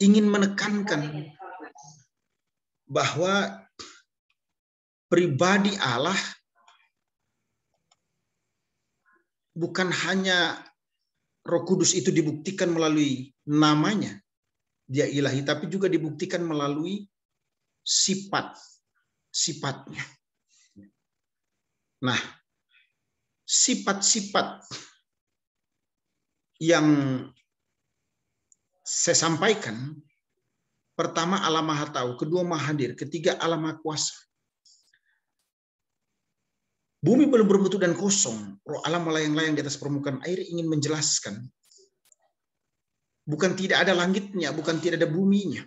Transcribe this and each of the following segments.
ingin menekankan bahwa pribadi Allah bukan hanya Roh Kudus itu dibuktikan melalui namanya, dia ilahi, tapi juga dibuktikan melalui sifat-sifatnya. Nah, sifat-sifat yang saya sampaikan, pertama Allah Maha Tahu, kedua Maha Hadir, ketiga Allah Maha Kuasa. Bumi belum berbentuk dan kosong, roh Allah melayang-layang di atas permukaan air ingin menjelaskan. Bukan tidak ada langitnya, bukan tidak ada buminya.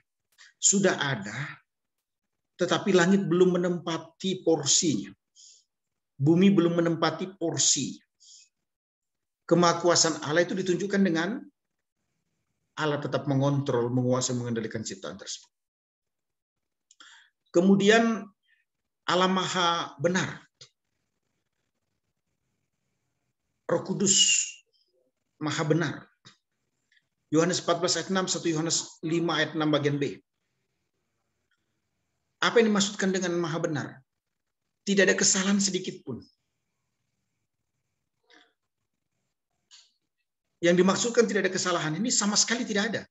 Sudah ada, tetapi langit belum menempati porsinya. Bumi belum menempati porsi. Kemahakuasaan Allah itu ditunjukkan dengan Allah tetap mengontrol, menguasai, mengendalikan ciptaan tersebut. Kemudian Allah Maha Benar. Roh Kudus Maha Benar. Yohanes 14 ayat 6, 1 Yohanes 5 ayat 6 bagian B. Apa yang dimaksudkan dengan Maha Benar? Tidak ada kesalahan sedikit pun. Yang dimaksudkan tidak ada kesalahan ini sama sekali tidak ada.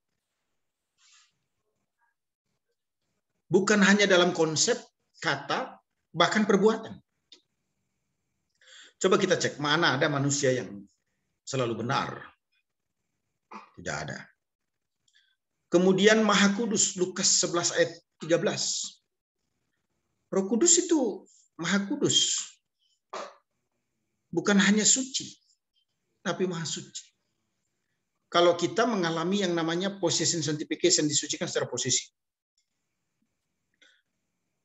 Bukan hanya dalam konsep, kata, bahkan perbuatan. Coba kita cek, mana ada manusia yang selalu benar? Tidak ada. Kemudian Maha Kudus, Lukas 11 ayat 13. Roh Kudus itu Maha Kudus. Bukan hanya suci, tapi Maha Suci. Kalau kita mengalami yang namanya possession sanctification, disucikan secara posisi.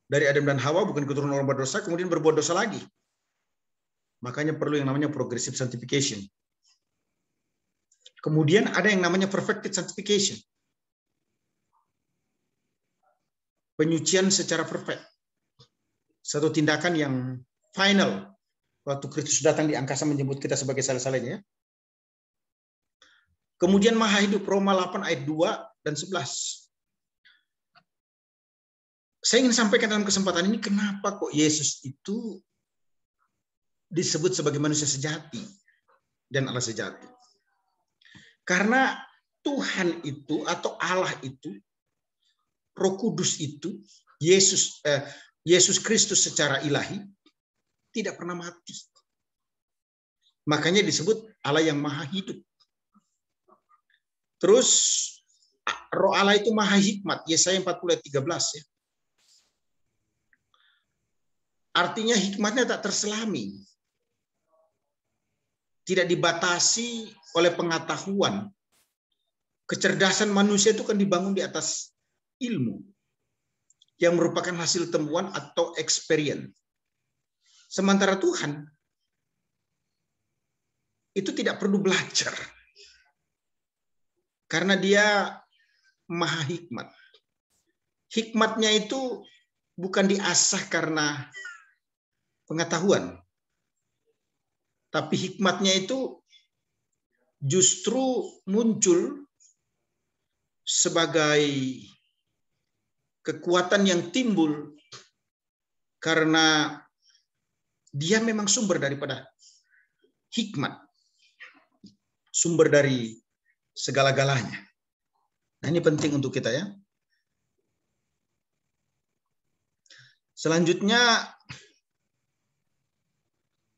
Dari Adam dan Hawa bukan keturunan orang berdosa, kemudian berbuat dosa lagi. Makanya perlu yang namanya progressive sanctification. Kemudian ada yang namanya perfected sanctification. Penyucian secara perfect. Satu tindakan yang final. Waktu Kristus datang di angkasa menyebut kita sebagai salah-salahnya. Kemudian Maha Hidup, Roma 8 ayat 2 dan 11. Saya ingin sampaikan dalam kesempatan ini, kenapa kok Yesus itu disebut sebagai manusia sejati dan Allah sejati. Karena Tuhan itu atau Allah itu, Roh Kudus itu, Yesus Kristus secara ilahi tidak pernah mati. Makanya disebut Allah yang Maha Hidup. Terus Roh Allah itu Maha Hikmat, Yesaya 40 ayat 13 ya. Artinya hikmatnya tak terselami. Tidak dibatasi oleh pengetahuan. Kecerdasan manusia itu kan dibangun di atas ilmu yang merupakan hasil temuan atau experience. Sementara Tuhan itu tidak perlu belajar karena dia Maha Hikmat. Hikmatnya itu bukan diasah karena pengetahuan, tapi hikmatnya itu justru muncul sebagai kekuatan yang timbul karena dia memang sumber daripada hikmat, sumber dari segala-galanya. Nah, ini penting untuk kita ya. Selanjutnya,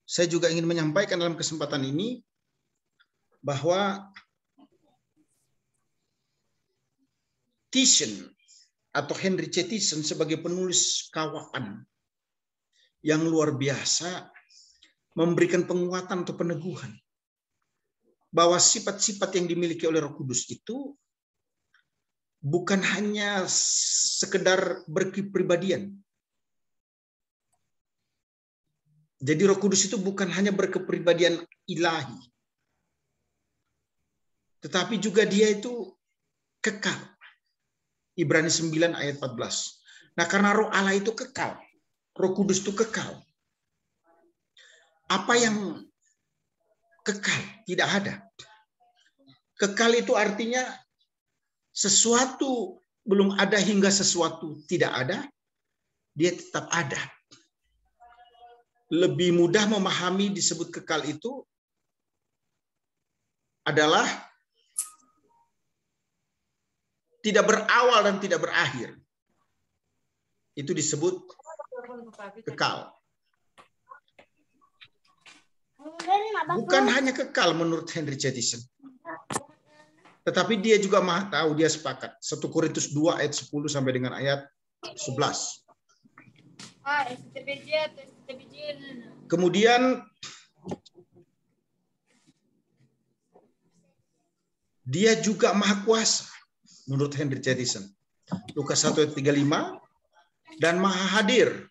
saya juga ingin menyampaikan dalam kesempatan ini bahwa Thyssen atau Henry C. Thyssen sebagai penulis kawan yang luar biasa memberikan penguatan atau peneguhan bahwa sifat-sifat yang dimiliki oleh Roh Kudus itu bukan hanya sekedar berkepribadian. Jadi Roh Kudus itu bukan hanya berkepribadian ilahi, tetapi juga dia itu kekal. Ibrani 9 ayat 14. Nah, karena Roh Allah itu kekal, Roh Kudus itu kekal. Apa yang kekal? Tidak ada. Kekal itu artinya Sesuatu belum ada hingga sesuatu tidak ada, dia tetap ada. Lebih mudah memahami disebut kekal itu adalah tidak berawal dan tidak berakhir. Itu disebut kekal. Bukan hanya kekal menurut Henry Chettison, tetapi dia juga maha tahu, dia sepakat. 1 Korintus 2 ayat 10 sampai dengan ayat 11. Kemudian dia juga maha kuasa menurut Henry Chettison. Lukas 1 ayat 35 dan maha hadir.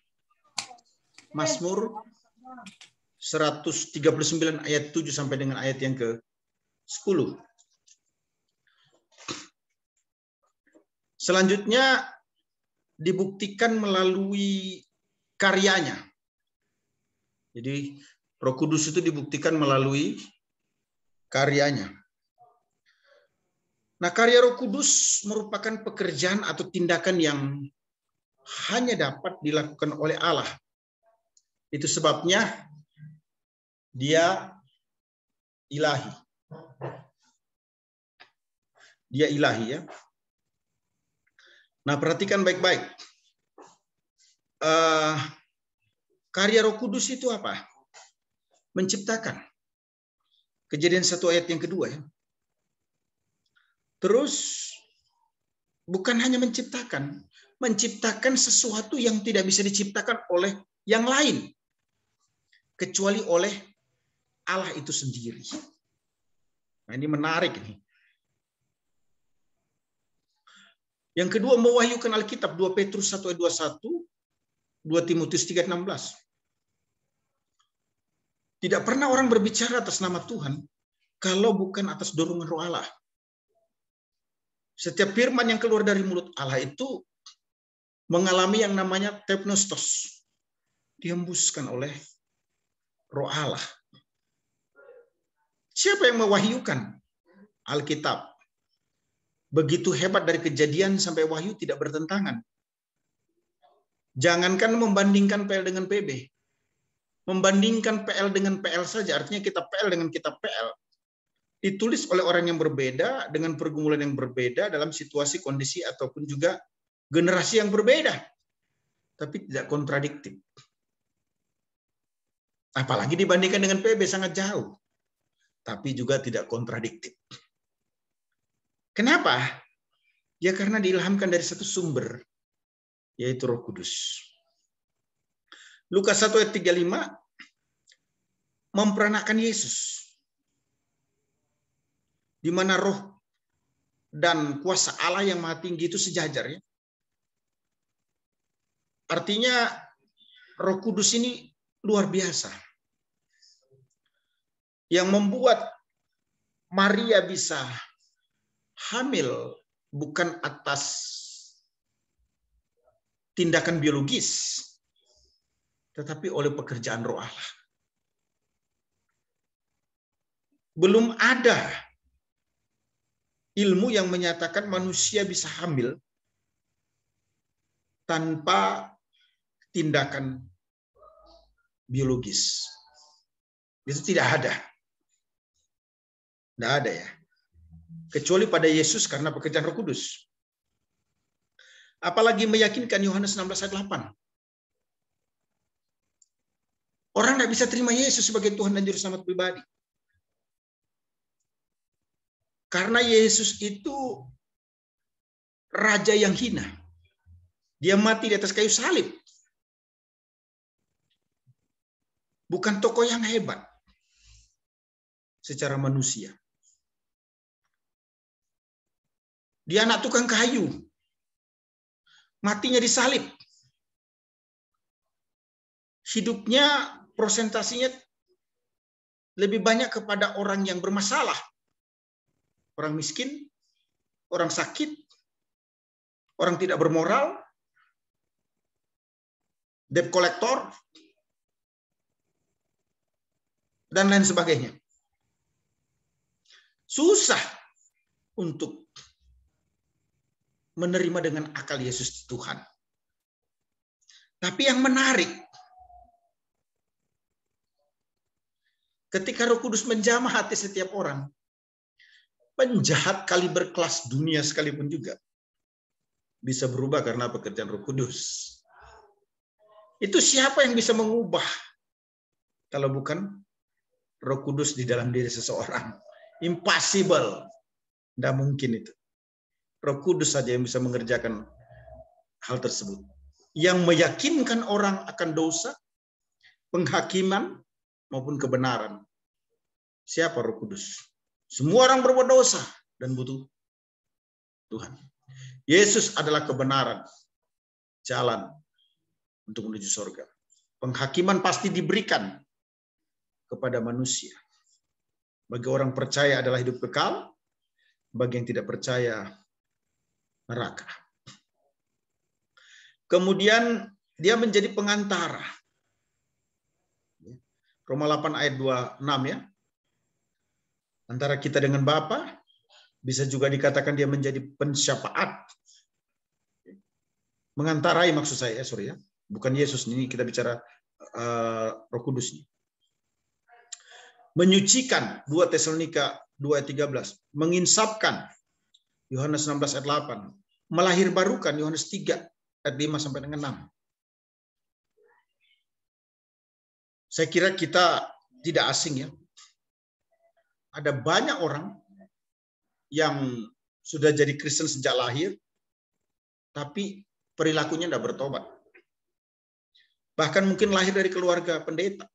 Mazmur 139 ayat 7 sampai dengan ayat yang ke-10. Selanjutnya dibuktikan melalui karyanya. Jadi Roh Kudus itu dibuktikan melalui karyanya. Nah, karya Roh Kudus merupakan pekerjaan atau tindakan yang hanya dapat dilakukan oleh Allah. Itu sebabnya dia ilahi. Dia ilahi ya. Nah, perhatikan baik-baik. Karya Roh Kudus itu apa? Menciptakan. Kejadian 1 ayat yang kedua ya. Terus bukan hanya menciptakan sesuatu yang tidak bisa diciptakan oleh yang lain kecuali oleh Allah itu sendiri. Nah, ini menarik nih. Yang kedua, mewahyukan Alkitab, 2 Petrus 1 ayat 21, 2 Timotius 3 ayat 16. Tidak pernah orang berbicara atas nama Tuhan kalau bukan atas dorongan Roh Allah. Setiap firman yang keluar dari mulut Allah itu mengalami yang namanya tepnostos, dihembuskan oleh Roh Allah. Siapa yang mewahyukan Alkitab? Begitu hebat, dari Kejadian sampai Wahyu tidak bertentangan. Jangankan membandingkan PL dengan PB. Membandingkan PL dengan PL saja, artinya kitab PL dengan kitab PL. Ditulis oleh orang yang berbeda, dengan pergumulan yang berbeda, dalam situasi, kondisi, ataupun juga generasi yang berbeda. Tapi tidak kontradiktif. Apalagi dibandingkan dengan PB, sangat jauh. Tapi juga tidak kontradiktif. Kenapa? Ya karena diilhamkan dari satu sumber, yaitu Roh Kudus. Lukas 1 ayat 35 memperanakan Yesus, di mana roh dan kuasa Allah yang Maha Tinggi itu sejajar ya. Artinya Roh Kudus ini luar biasa. Yang membuat Maria bisa hamil bukan atas tindakan biologis, tetapi oleh pekerjaan Roh Allah. Belum ada ilmu yang menyatakan manusia bisa hamil tanpa tindakan biologis. Itu tidak ada. Tidak ada ya. Kecuali pada Yesus karena pekerjaan Roh Kudus. Apalagi meyakinkan Yohanes 16 ayat 8. Orang tidak bisa terima Yesus sebagai Tuhan dan Juru Selamat pribadi. Karena Yesus itu raja yang hina. Dia mati di atas kayu salib. Bukan tokoh yang hebat secara manusia. Dia anak tukang kayu. Matinya disalib. Hidupnya prosentasinya lebih banyak kepada orang yang bermasalah. Orang miskin, orang sakit, orang tidak bermoral, debt collector, dan lain sebagainya. Susah untuk menerima dengan akal Yesus Tuhan. Tapi yang menarik, ketika Roh Kudus menjamah hati setiap orang, penjahat kaliber kelas dunia sekalipun juga bisa berubah karena pekerjaan Roh Kudus. Itu siapa yang bisa mengubah kalau bukan Roh Kudus di dalam diri seseorang? Impossible. Tidak mungkin itu. Roh Kudus saja yang bisa mengerjakan hal tersebut. Yang meyakinkan orang akan dosa, penghakiman, maupun kebenaran. Siapa Roh Kudus? Semua orang berbuat dosa dan butuh Tuhan. Yesus adalah kebenaran, jalan untuk menuju surga. Penghakiman pasti diberikan kepada manusia. Bagi orang percaya adalah hidup kekal, bagi yang tidak percaya neraka. Kemudian dia menjadi pengantara. Roma 8 ayat 26 ya. Antara kita dengan Bapa, bisa juga dikatakan dia menjadi pensyafaat. Mengantarai maksud saya, sorry ya. Bukan Yesus, ini kita bicara Roh Kudus. Menyucikan, 2 Tesalonika 2 ayat 13. Menginsapkan, Yohanes 16 ayat 8. Melahirbarukan, Yohanes 3 ayat 5 sampai dengan 6. Saya kira kita tidak asing ya. Ada banyak orang yang sudah jadi Kristen sejak lahir, tapi perilakunya tidak bertobat. Bahkan mungkin lahir dari keluarga pendeta.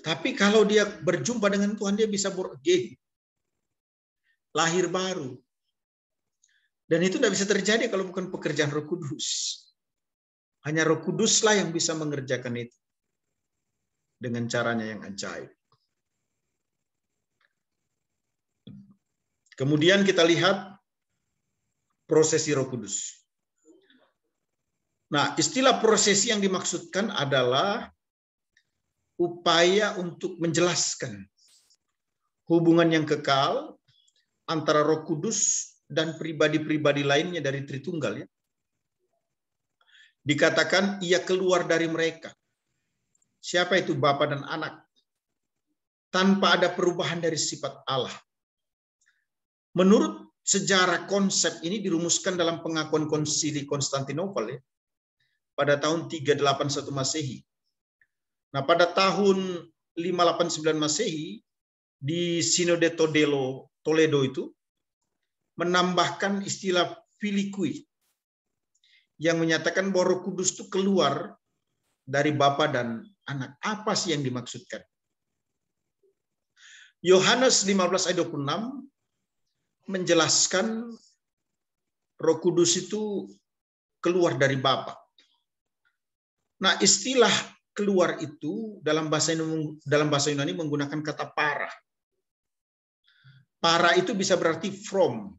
Tapi kalau dia berjumpa dengan Tuhan, dia bisa born again. Lahir baru. Dan itu tidak bisa terjadi kalau bukan pekerjaan Roh Kudus. Hanya Roh Kuduslah yang bisa mengerjakan itu. Dengan caranya yang ajaib. Kemudian kita lihat prosesi Roh Kudus. Nah, istilah prosesi yang dimaksudkan adalah upaya untuk menjelaskan hubungan yang kekal antara Roh Kudus dan pribadi-pribadi lainnya dari Tritunggal ya. Dikatakan ia keluar dari mereka. Siapa itu Bapa dan Anak? Tanpa ada perubahan dari sifat Allah. Menurut sejarah konsep ini dirumuskan dalam pengakuan Konsili Konstantinopel ya, pada tahun 381 Masehi. Nah, pada tahun 589 Masehi di Sinode Toledo itu menambahkan istilah filikui yang menyatakan bahwa Roh Kudus itu keluar dari Bapa dan Anak. Apa sih yang dimaksudkan? Yohanes 15 ayat 26 menjelaskan Roh Kudus itu keluar dari Bapa. Nah, istilah keluar itu dalam bahasa Yunani menggunakan kata para. Para itu bisa berarti from,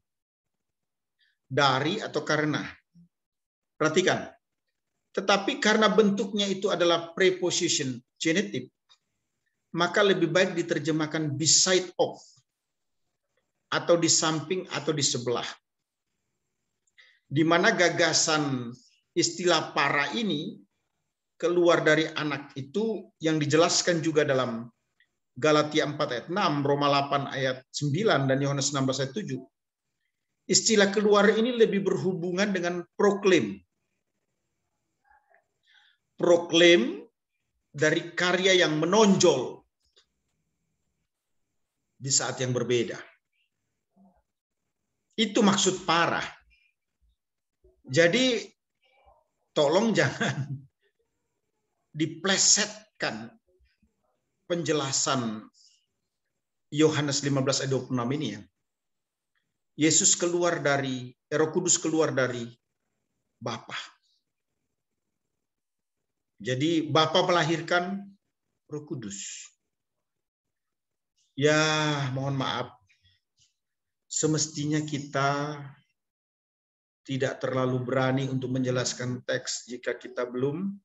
dari atau karena. Perhatikan. Tetapi karena bentuknya itu adalah preposition genitive, maka lebih baik diterjemahkan beside of, atau di samping atau di sebelah. Di mana gagasan istilah para ini keluar dari Anak itu yang dijelaskan juga dalam Galatia 4 ayat 6, Roma 8 ayat 9, dan Yohanes 16 ayat 7. Istilah keluar ini lebih berhubungan dengan proklaim. Proklaim dari karya yang menonjol di saat yang berbeda. Itu maksud parah. Jadi tolong jangan diplesetkan penjelasan Yohanes 15 ayat 26 ini ya. Yesus keluar dari, Roh Kudus keluar dari Bapa. Jadi Bapa melahirkan Roh Kudus. Ya, mohon maaf. Semestinya kita tidak terlalu berani untuk menjelaskan teks jika kita belum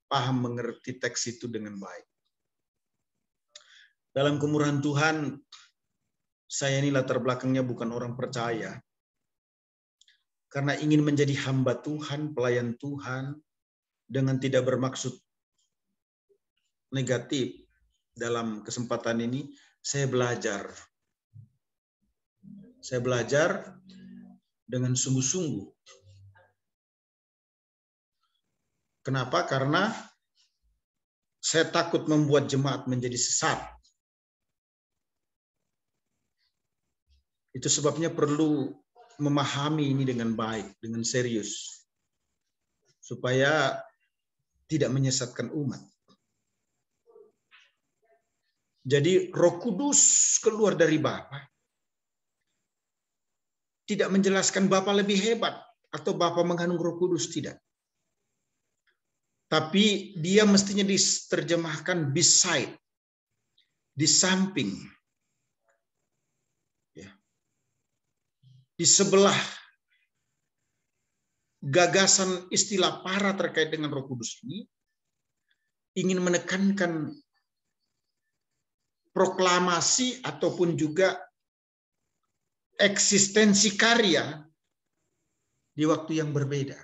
paham mengerti teks itu dengan baik. Dalam kemurahan Tuhan, Saya ini latar belakangnya bukan orang percaya. Karena ingin menjadi hamba Tuhan, pelayan Tuhan, dengan tidak bermaksud negatif. Dalam kesempatan ini, saya belajar. Saya belajar dengan sungguh-sungguh. Kenapa? Karena saya takut membuat jemaat menjadi sesat. Itu sebabnya perlu memahami ini dengan baik, dengan serius. Supaya tidak menyesatkan umat. Jadi Roh Kudus keluar dari Bapa. Tidak menjelaskan Bapa lebih hebat atau Bapa mengandung Roh Kudus, tidak. Tapi dia mestinya diterjemahkan beside, di samping, ya, di sebelah. Gagasan istilah para terkait dengan Roh Kudus ini ingin menekankan proklamasi ataupun juga eksistensi karya di waktu yang berbeda.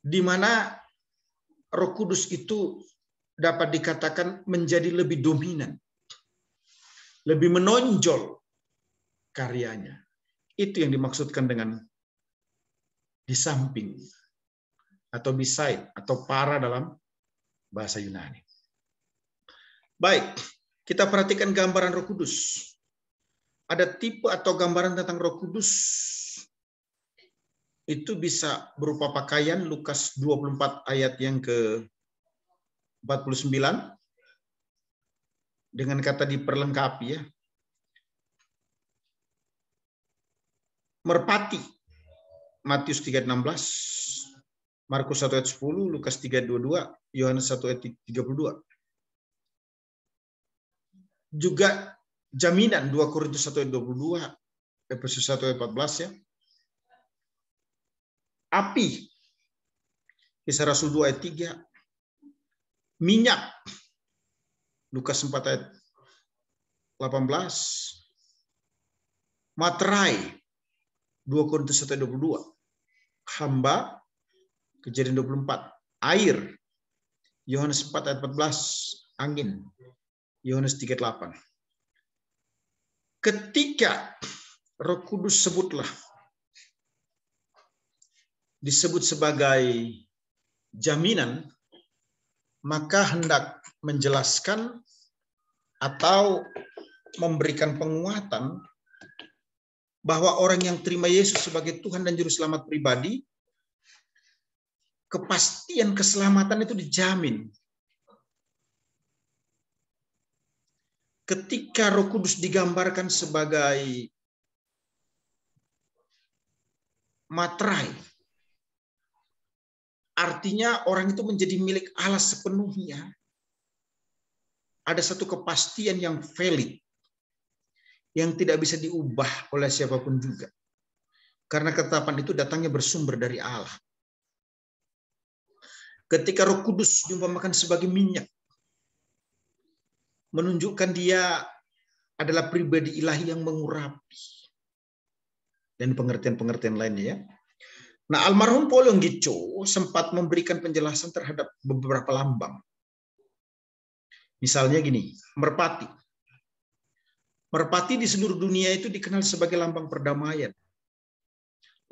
Di mana Roh Kudus itu dapat dikatakan menjadi lebih dominan, lebih menonjol karyanya. Itu yang dimaksudkan dengan di samping atau beside atau para dalam bahasa Yunani. Baik, kita perhatikan gambaran Roh Kudus. Ada tipe atau gambaran tentang Roh Kudus. Itu bisa berupa pakaian, Lukas 24 ayat yang ke-49. Dengan kata diperlengkapi, ya. Merpati, Matius 3:16, Markus 1 ayat 10, Lukas 3:22, Yohanes 1 ayat 32. Juga jaminan 2 Korintus 1 ayat 22, Efesus 1 ayat 14, ya. Api, Kisah Rasul 2 ayat 3. Minyak, Lukas 4 ayat 18. Materai, 2 Korintus 1 ayat 22. Hamba, Kejadian 24. Air, Yohanes 4 ayat 14. Angin, Yohanes 3 ayat 8. Ketika Roh Kudus disebut sebagai jaminan, maka hendak menjelaskan atau memberikan penguatan bahwa orang yang terima Yesus sebagai Tuhan dan Juru Selamat pribadi, kepastian keselamatan itu dijamin. Ketika Roh Kudus digambarkan sebagai materai, artinya orang itu menjadi milik Allah sepenuhnya. Ada satu kepastian yang valid, yang tidak bisa diubah oleh siapapun juga. Karena ketetapan itu datangnya bersumber dari Allah. Ketika Roh Kudus diumpamakan sebagai minyak, menunjukkan dia adalah pribadi ilahi yang mengurapi. Dan pengertian-pengertian lainnya, ya. Nah, almarhum Paul Yonggi-Cho sempat memberikan penjelasan terhadap beberapa lambang. Misalnya gini, merpati. Merpati di seluruh dunia itu dikenal sebagai lambang perdamaian,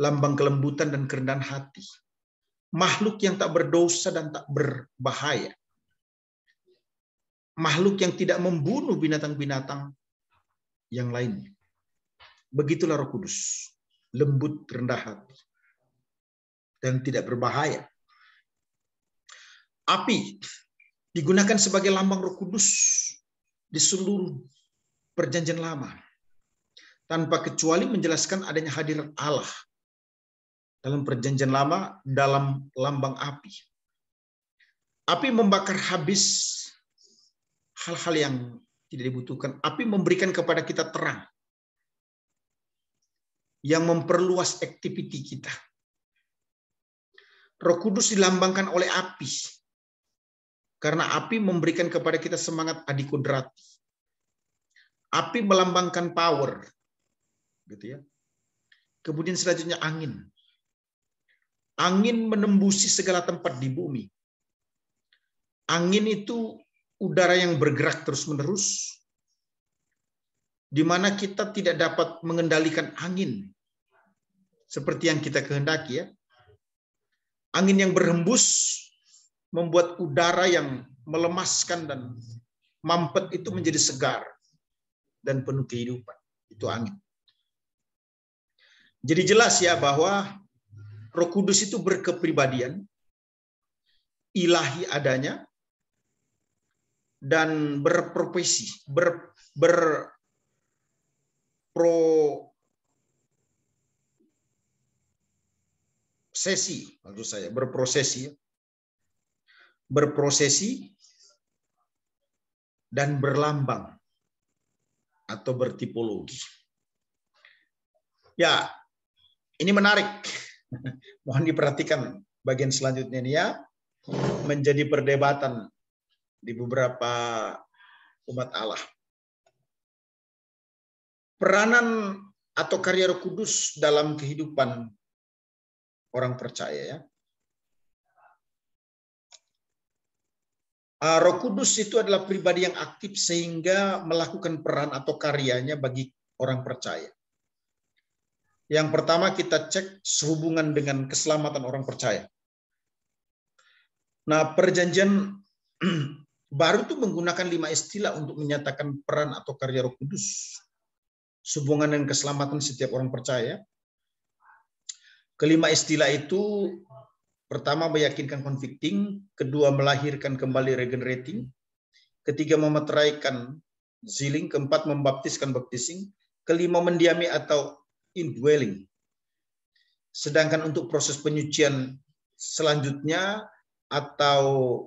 lambang kelembutan dan kerendahan hati. Makhluk yang tak berdosa dan tak berbahaya. Makhluk yang tidak membunuh binatang-binatang yang lainnya. Begitulah Roh Kudus, lembut, rendah hati, dan tidak berbahaya. Api digunakan sebagai lambang Roh Kudus di seluruh Perjanjian Lama, tanpa kecuali menjelaskan adanya hadirat Allah dalam Perjanjian Lama dalam lambang api. Api membakar habis hal-hal yang tidak dibutuhkan. Api memberikan kepada kita terang yang memperluas aktiviti kita. Roh Kudus dilambangkan oleh api, karena api memberikan kepada kita semangat adikodrati, Api melambangkan power, gitu ya. Kemudian selanjutnya angin. Angin menembusi segala tempat di bumi. Angin itu udara yang bergerak terus-menerus, di mana kita tidak dapat mengendalikan angin seperti yang kita kehendaki, ya. Angin yang berhembus membuat udara yang melemaskan dan mampet itu menjadi segar dan penuh kehidupan. Itu angin. Jadi jelas ya bahwa Roh Kudus itu berkepribadian, ilahi adanya, dan berprofesi, berprosesi, maksud saya, berprosesi dan berlambang atau bertipologi. Ya, ini menarik. Mohon diperhatikan bagian selanjutnya ini ya, menjadi perdebatan di beberapa umat Allah. Peranan atau karya Roh Kudus dalam kehidupan orang percaya, ya. Roh Kudus itu adalah pribadi yang aktif sehingga melakukan peran atau karyanya bagi orang percaya. Yang pertama kita cek sehubungan dengan keselamatan orang percaya. Nah, perjanjian baru itu menggunakan 5 istilah untuk menyatakan peran atau karya Roh Kudus sehubungan dengan keselamatan setiap orang percaya. Kelima istilah itu, pertama meyakinkan convicting, kedua melahirkan kembali regenerating, ketiga memeteraikan zealing, keempat membaptiskan baptising, kelima mendiami atau indwelling. Sedangkan untuk proses penyucian selanjutnya atau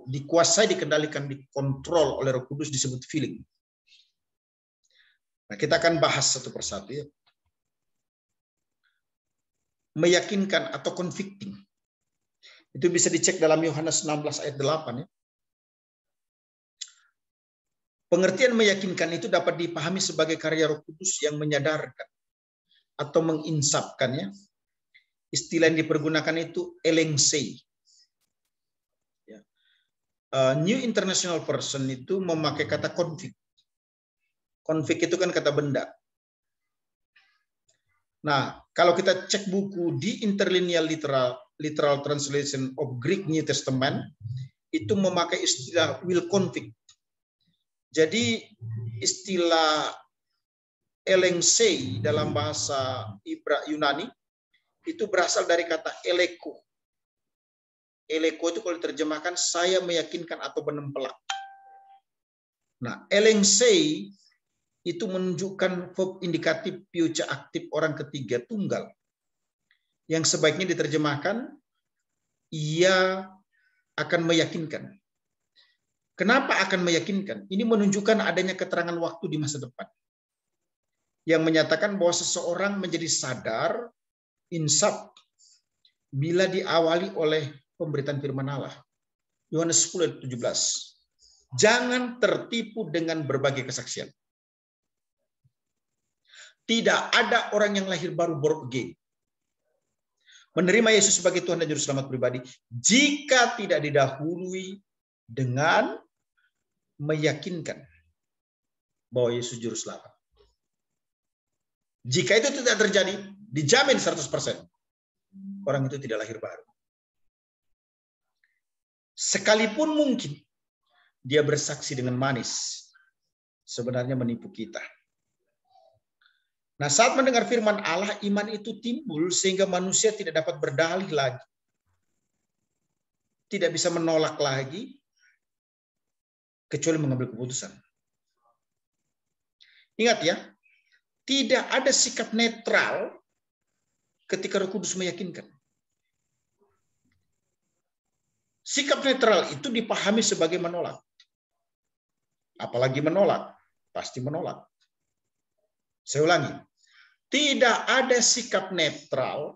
dikuasai, dikendalikan, dikontrol oleh Roh Kudus disebut filling. Nah, kita akan bahas satu persatu ya. Meyakinkan atau convicting. Itu bisa dicek dalam Yohanes 16 ayat 8 ya. Pengertian meyakinkan itu dapat dipahami sebagai karya Roh Kudus yang menyadarkan atau menginsapkannya. Istilah yang dipergunakan itu elengsei. New International Version itu memakai kata convict. Convict itu kan kata benda. Nah, kalau kita cek buku di Interlinear Literal Translation of Greek New Testament, itu memakai istilah will convict. Jadi istilah elengsei dalam bahasa Yunani itu berasal dari kata eleko. Eleko itu kalau diterjemahkan saya meyakinkan atau menempelak. Nah, elengsei itu menunjukkan verb indikatif future aktif orang ketiga tunggal. Yang sebaiknya diterjemahkan ia akan meyakinkan. Kenapa akan meyakinkan? Ini menunjukkan adanya keterangan waktu di masa depan. Yang menyatakan bahwa seseorang menjadi sadar, insaf, bila diawali oleh pemberitaan firman Allah. Yohanes 10 ayat 17. Jangan tertipu dengan berbagai kesaksian. Tidak ada orang yang lahir baru born again, menerima Yesus sebagai Tuhan dan Juru Selamat pribadi, jika tidak didahului dengan meyakinkan bahwa Yesus Juru Selamat. Jika itu tidak terjadi, dijamin 100% orang itu tidak lahir baru. Sekalipun mungkin dia bersaksi dengan manis, sebenarnya menipu kita. Nah, saat mendengar firman Allah, iman itu timbul sehingga manusia tidak dapat berdalih lagi. Tidak bisa menolak lagi, kecuali mengambil keputusan. Ingat ya, tidak ada sikap netral ketika Roh Kudus meyakinkan. Sikap netral itu dipahami sebagai menolak. Apalagi menolak, pasti menolak. Saya ulangi. Tidak ada sikap netral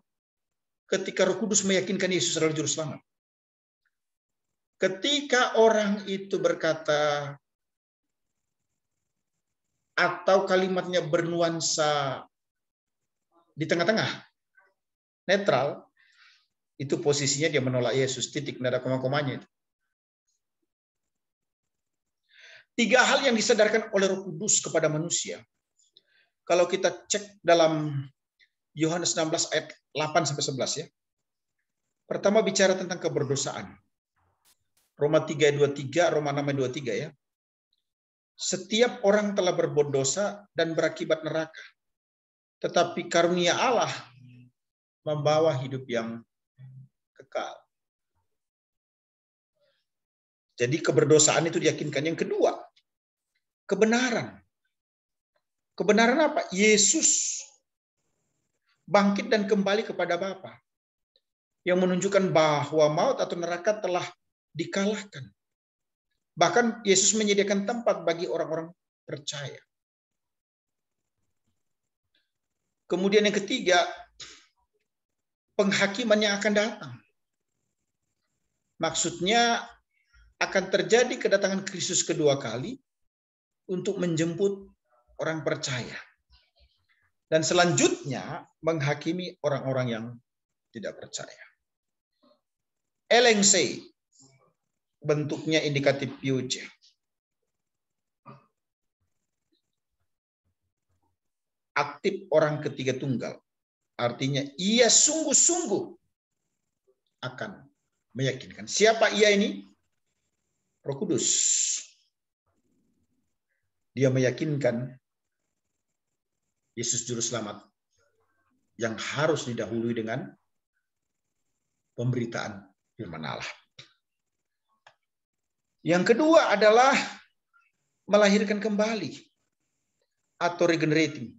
ketika Roh Kudus meyakinkan Yesus adalah Juru Selamat. Ketika orang itu berkata, atau kalimatnya bernuansa di tengah-tengah, netral, itu posisinya dia menolak Yesus, titik, nada koma-komanya itu. 3 hal yang disadarkan oleh Roh Kudus kepada manusia. Kalau kita cek dalam Yohanes 16 ayat 8 sampai 11 ya. Pertama bicara tentang keberdosaan. Roma 3 ayat 23, Roma 6 ayat 23 ya. Setiap orang telah berbuat dosa dan berakibat neraka. Tetapi karunia Allah membawa hidup yang kekal. Jadi keberdosaan itu diyakinkan. Yang kedua, kebenaran. Kebenaran apa? Yesus bangkit dan kembali kepada Bapa, yang menunjukkan bahwa maut atau neraka telah dikalahkan. Bahkan Yesus menyediakan tempat bagi orang-orang percaya. Kemudian yang ketiga, penghakiman yang akan datang. Maksudnya akan terjadi kedatangan Kristus kedua kali untuk menjemput orang percaya. Dan selanjutnya menghakimi orang-orang yang tidak percaya. Elengse, bentuknya indikatif future. Aktif orang ketiga tunggal. Artinya ia sungguh-sungguh akan meyakinkan. Siapa ia ini? Roh Kudus. Dia meyakinkan Yesus Juru Selamat yang harus didahului dengan pemberitaan firman Allah. Yang kedua adalah melahirkan kembali atau regenerating.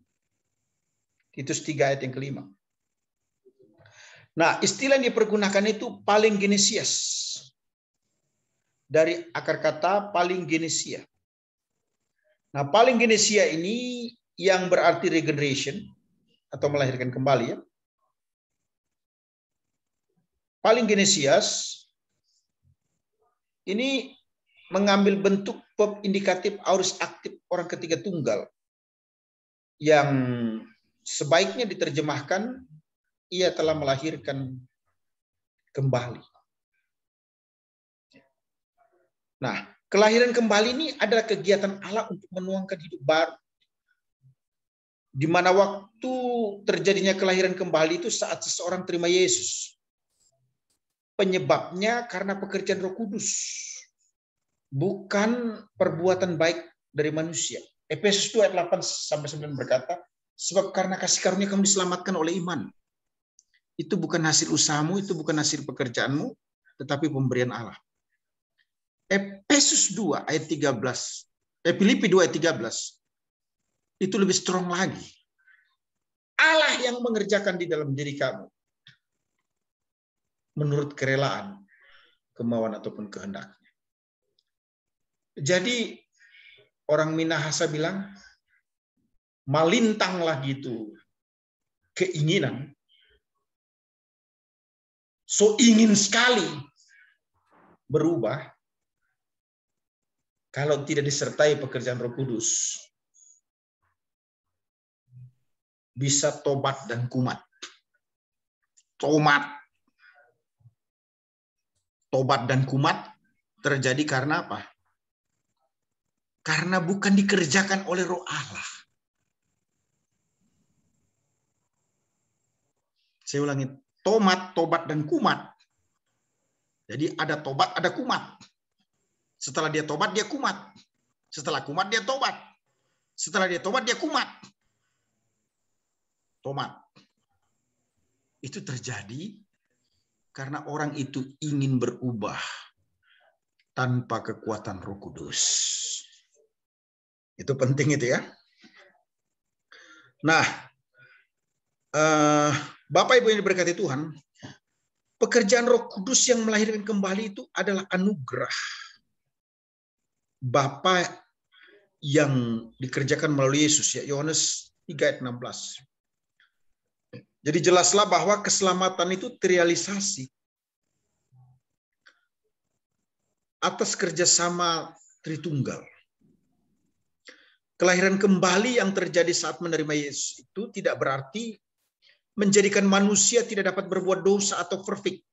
Titus 3 ayat yang kelima. Nah, istilah yang dipergunakan itu paling genesias. Dari akar kata paling genesia. Nah, paling genesia ini yang berarti regeneration atau melahirkan kembali ya. Paling genesias ini mengambil bentuk verb indikatif aorist aktif orang ketiga tunggal yang sebaiknya diterjemahkan ia telah melahirkan kembali. Nah, kelahiran kembali ini adalah kegiatan Allah untuk menuangkan hidup baru. Di mana waktu terjadinya kelahiran kembali itu saat seseorang terima Yesus. Penyebabnya karena pekerjaan Roh Kudus. Bukan perbuatan baik dari manusia. Efesus 2 ayat 8 sampai 9 berkata, sebab karena kasih karunia kamu diselamatkan oleh iman. Itu bukan hasil usahamu, itu bukan hasil pekerjaanmu, tetapi pemberian Allah. Efesus 2 ayat 13, Filipi 2 ayat 13, itu lebih strong lagi. Allah yang mengerjakan di dalam diri kamu menurut kerelaan, kemauan ataupun kehendaknya. Jadi orang Minahasa bilang, malintanglah gitu keinginan. So ingin sekali berubah, kalau tidak disertai pekerjaan Roh Kudus, bisa tobat dan kumat. Tobat dan kumat terjadi karena apa? Karena bukan dikerjakan oleh Roh Allah. Saya ulangi, tobat dan kumat. Jadi ada tobat, ada kumat. Setelah dia tobat, dia kumat. Setelah kumat, dia tobat. Setelah dia tobat, dia kumat. Tomat. Itu terjadi karena orang itu ingin berubah tanpa kekuatan Roh Kudus. Itu penting itu ya. Nah, Bapak Ibu yang diberkati Tuhan, pekerjaan Roh Kudus yang melahirkan kembali itu adalah anugerah Bapa yang dikerjakan melalui Yesus ya, Yohanes 3 ayat 16. Jadi jelaslah bahwa keselamatan itu terrealisasi atas kerjasama Tritunggal. Kelahiran kembali yang terjadi saat menerima Yesus itu tidak berarti menjadikan manusia tidak dapat berbuat dosa atau perfect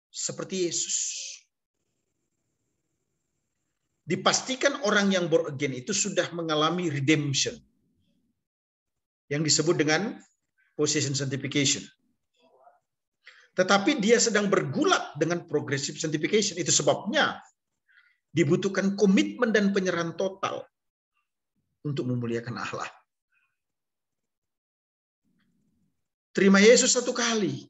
seperti Yesus. Dipastikan orang yang born again itu sudah mengalami redemption yang disebut dengan possession sanctification. Tetapi dia sedang bergulat dengan progressive sanctification. Itu sebabnya dibutuhkan komitmen dan penyerahan total untuk memuliakan Allah. Terima Yesus satu kali.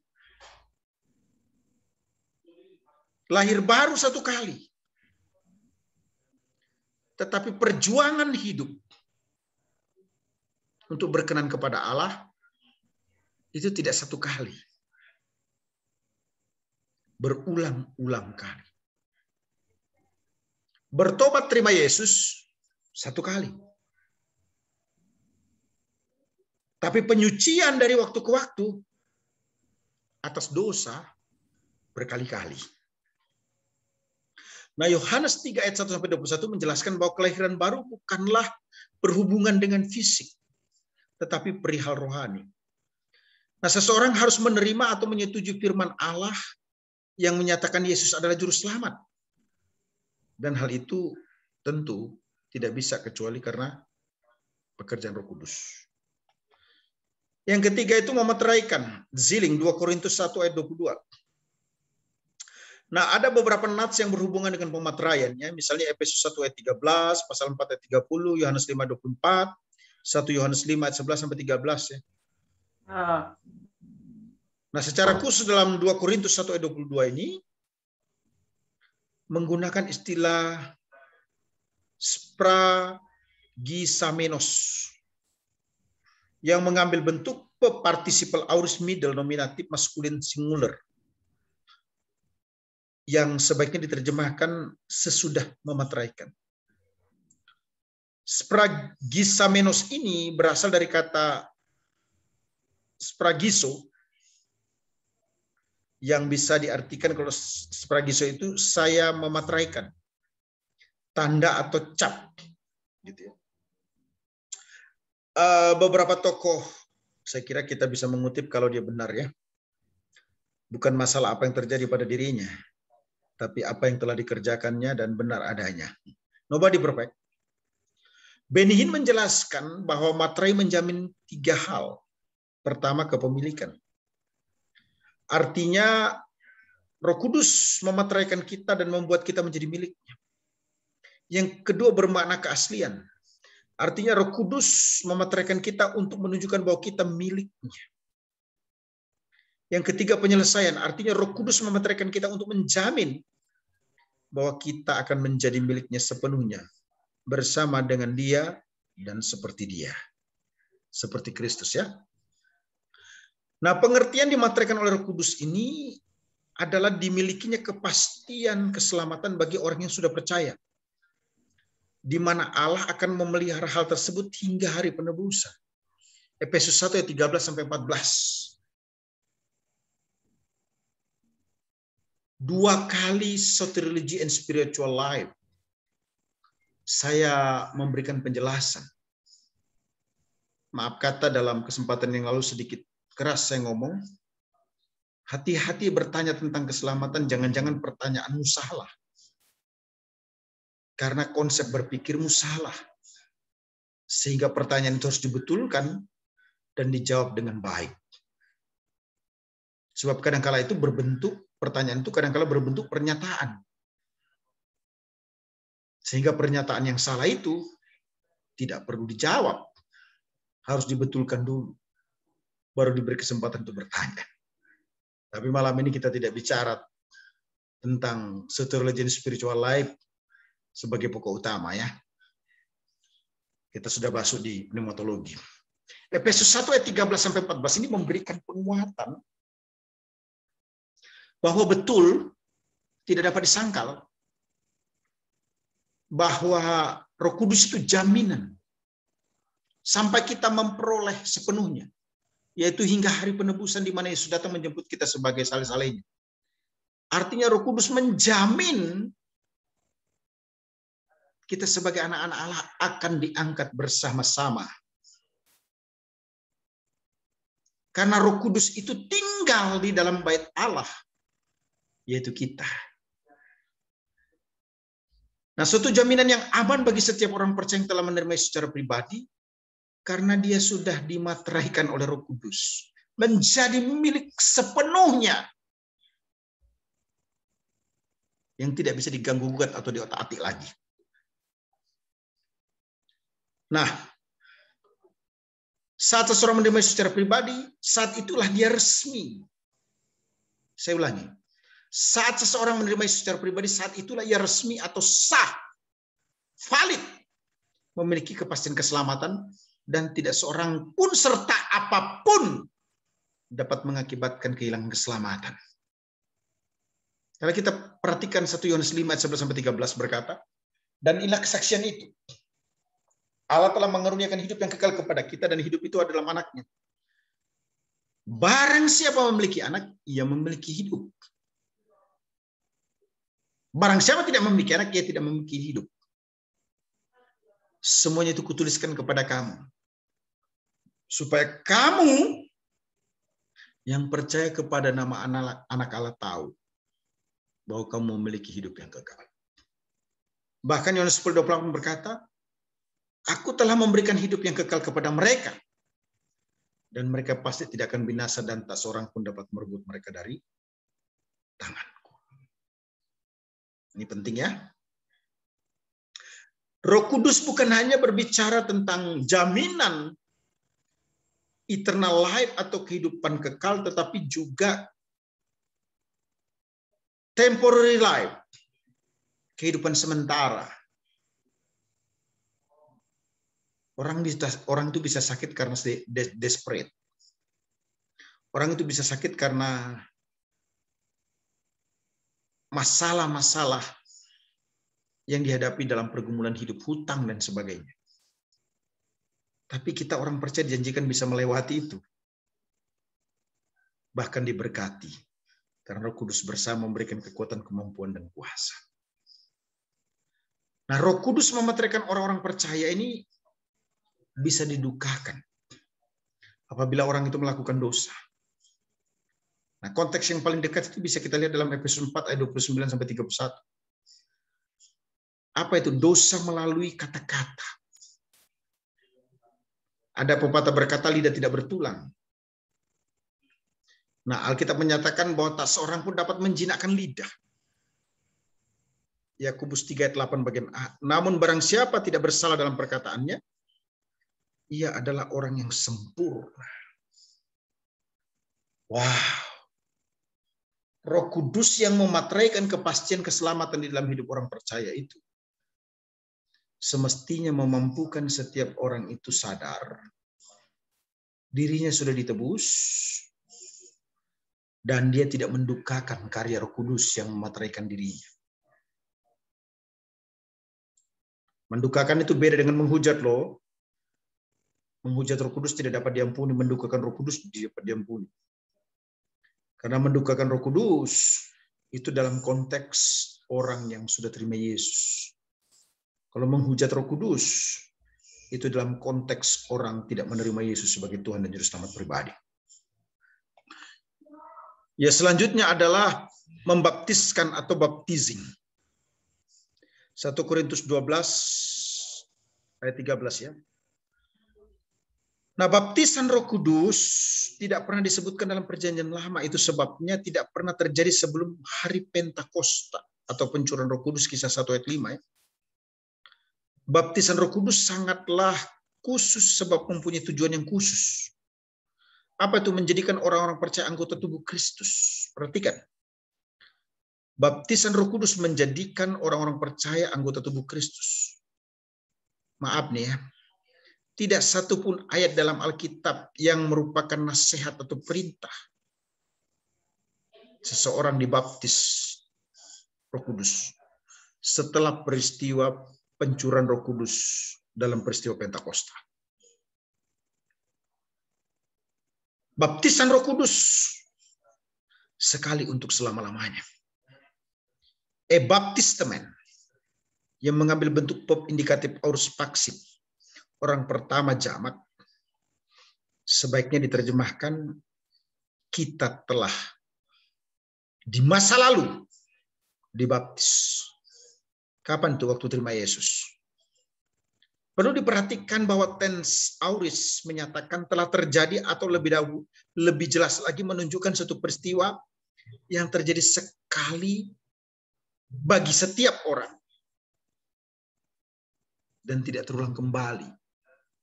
Lahir baru satu kali. Tetapi perjuangan hidup untuk berkenan kepada Allah itu tidak satu kali. Berulang-ulang kali. Bertobat terima Yesus satu kali. Tapi penyucian dari waktu ke waktu atas dosa berkali-kali. Nah, Yohanes 3 ayat 1-21 menjelaskan bahwa kelahiran baru bukanlah berhubungan dengan fisik, tetapi perihal rohani. Nah, seseorang harus menerima atau menyetujui firman Allah yang menyatakan Yesus adalah juru selamat. Dan hal itu tentu tidak bisa kecuali karena pekerjaan Roh Kudus. Yang ketiga itu memeteraikan, zealing, 2 Korintus 1 ayat 22. Nah, ada beberapa nats yang berhubungan dengan pemateraian, ya. Misalnya Efesus 1 ayat 13, pasal 4 ayat 30, Yohanes 5:24, 1 Yohanes 5 ayat 11-13, ya. Nah, secara khusus dalam 2 Korintus 1 ayat 22 ini menggunakan istilah spragisamenos yang mengambil bentuk participle aorist middle nominatif maskulin singular yang sebaiknya diterjemahkan sesudah memeteraikan. Spragisamenos ini berasal dari kata spragiso yang bisa diartikan, kalau spragiso itu saya memeteraikan, tanda atau cap, gitu ya. Beberapa tokoh, saya kira kita bisa mengutip kalau dia benar, ya. Bukan masalah apa yang terjadi pada dirinya, tapi apa yang telah dikerjakannya dan benar adanya. Nobody perfect. Benny Hinn menjelaskan bahwa materai menjamin 3 hal. Pertama, kepemilikan. Artinya Roh Kudus memeteraikan kita dan membuat kita menjadi miliknya. Yang kedua, bermakna keaslian. Artinya Roh Kudus memeteraikan kita untuk menunjukkan bahwa kita miliknya. Yang ketiga, penyelesaian. Artinya Roh Kudus memeteraikan kita untuk menjamin bahwa kita akan menjadi miliknya sepenuhnya, bersama dengan Dia dan seperti Dia. Seperti Kristus, ya. Nah, pengertian dimateraikan oleh Roh Kudus ini adalah dimilikinya kepastian keselamatan bagi orang yang sudah percaya, di mana Allah akan memelihara hal tersebut hingga hari penebusan. Efesus 1 ayat 13-14. 2 kali soteriology and spiritual life saya memberikan penjelasan. Maaf kata dalam kesempatan yang lalu sedikit keras saya ngomong. Hati-hati bertanya tentang keselamatan, jangan-jangan pertanyaanmu salah. Karena konsep berpikirmu salah. Sehingga pertanyaan itu harus dibetulkan dan dijawab dengan baik. Sebab kadang-kala itu pertanyaan itu kadang-kala berbentuk pernyataan. Sehingga pernyataan yang salah itu tidak perlu dijawab. Harus dibetulkan dulu. Baru diberi kesempatan untuk bertanya. Tapi malam ini kita tidak bicara tentang soteriology and spiritual life sebagai pokok utama, ya. Kita sudah masuk di pneumatologi. Efesus 1 ayat 13-14 ini memberikan penguatan bahwa betul tidak dapat disangkal bahwa Roh Kudus itu jaminan sampai kita memperoleh sepenuhnya, yaitu hingga hari penebusan di mana Yesus datang menjemput kita sebagai saleh-salehnya. Artinya Roh Kudus menjamin kita sebagai anak-anak Allah akan diangkat bersama-sama. Karena Roh Kudus itu tinggal di dalam bait Allah, yaitu kita. Nah, suatu jaminan yang aman bagi setiap orang percaya yang telah menerima secara pribadi, karena dia sudah dimateraikan oleh Roh Kudus, menjadi milik sepenuhnya, yang tidak bisa diganggu-gugat atau diotak-atik lagi. Nah, saat seseorang menerima secara pribadi, saat itulah dia resmi. Saya ulangi. Saat seseorang menerima secara pribadi, saat itulah ia resmi atau sah, valid, memiliki kepastian keselamatan, dan tidak seorang pun serta apapun dapat mengakibatkan kehilangan keselamatan. Kalau kita perhatikan 1 Yohanes 5 ayat 11-13 berkata, dan inilah kesaksian itu. Allah telah mengaruniakan hidup yang kekal kepada kita, dan hidup itu adalah anaknya. Barang siapa memiliki anak, ia memiliki hidup. Barang siapa tidak memiliki anak, ia tidak memiliki hidup. Semuanya itu kutuliskan kepada kamu, supaya kamu yang percaya kepada nama anak Allah tahu bahwa kamu memiliki hidup yang kekal. Bahkan Yohanes 10:28 berkata, Aku telah memberikan hidup yang kekal kepada mereka, dan mereka pasti tidak akan binasa, dan tak seorang pun dapat merebut mereka dari tanganku. Ini penting ya. Roh Kudus bukan hanya berbicara tentang jaminan eternal life atau kehidupan kekal, tetapi juga temporary life, kehidupan sementara. Orang itu bisa sakit karena desperate. Orang itu bisa sakit karena masalah-masalah yang dihadapi dalam pergumulan hidup, hutang dan sebagainya. Tapi kita orang percaya dijanjikan bisa melewati itu. Bahkan diberkati. Karena Roh Kudus bersama memberikan kekuatan, kemampuan, dan kuasa. Nah, Roh Kudus memeteraikan orang-orang percaya ini bisa didukakan apabila orang itu melakukan dosa. Nah, konteks yang paling dekat itu bisa kita lihat dalam Efesus 4 ayat 29-31. Apa itu? Dosa melalui kata-kata. Ada pepatah berkata lidah tidak bertulang. Nah, Alkitab menyatakan bahwa tak seorang pun dapat menjinakkan lidah. Yakobus 3 ayat 8 bagian A. Namun barang siapa tidak bersalah dalam perkataannya, ia adalah orang yang sempurna. Wow. Roh Kudus yang memateraikan kepastian keselamatan di dalam hidup orang percaya itu semestinya memampukan setiap orang itu sadar dirinya sudah ditebus dan dia tidak mendukakan karya Roh Kudus yang memateraikan dirinya. Mendukakan itu beda dengan menghujat loh. Menghujat Roh Kudus tidak dapat diampuni, mendukakan Roh Kudus dapat diampuni. Karena mendukakan Roh Kudus itu dalam konteks orang yang sudah terima Yesus. Kalau menghujat Roh Kudus itu dalam konteks orang tidak menerima Yesus sebagai Tuhan dan Juru Selamat pribadi. Ya, selanjutnya adalah membaptiskan atau baptizing. 1 Korintus 12 ayat 13 ya. Nah, baptisan Roh Kudus tidak pernah disebutkan dalam Perjanjian Lama. Itu sebabnya tidak pernah terjadi sebelum hari Pentakosta atau pencurahan Roh Kudus, Kisah 1 ayat 5 ya. Baptisan Roh Kudus sangatlah khusus sebab mempunyai tujuan yang khusus. Apa itu? Menjadikan orang-orang percaya anggota tubuh Kristus. Perhatikan. Baptisan Roh Kudus menjadikan orang-orang percaya anggota tubuh Kristus. Maaf nih ya. Tidak satu pun ayat dalam Alkitab yang merupakan nasihat atau perintah seseorang dibaptis Roh Kudus setelah peristiwa pencurahan Roh Kudus dalam peristiwa Pentakosta. Baptisan Roh Kudus sekali untuk selama-lamanya. Baptismen yang mengambil bentuk verb indikatif aorist passive, orang pertama jamak, sebaiknya diterjemahkan kita telah di masa lalu dibaptis. Kapan tuh waktu terima Yesus? Perlu diperhatikan bahwa tense aorist menyatakan telah terjadi atau lebih jelas lagi menunjukkan suatu peristiwa yang terjadi sekali bagi setiap orang dan tidak terulang kembali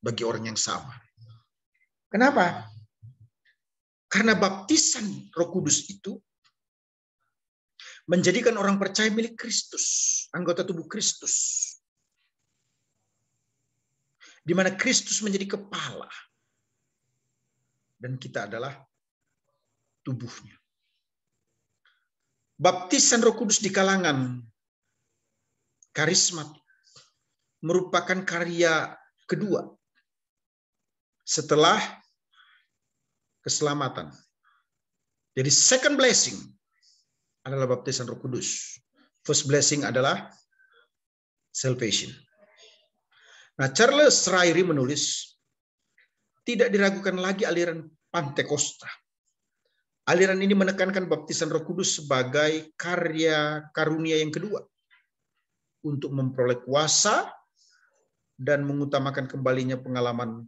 bagi orang yang sama. Kenapa? Karena baptisan Roh Kudus itu menjadikan orang percaya milik Kristus, anggota tubuh Kristus, di mana Kristus menjadi kepala dan kita adalah tubuhnya. Baptisan Roh Kudus di kalangan karismatik merupakan karya kedua setelah keselamatan. Jadi second blessing adalah baptisan Roh Kudus. First blessing adalah salvation. Nah, Charles Ryrie menulis, tidak diragukan lagi aliran Pantekosta. Aliran ini menekankan baptisan Roh Kudus sebagai karya karunia yang kedua untuk memperoleh kuasa dan mengutamakan kembalinya pengalaman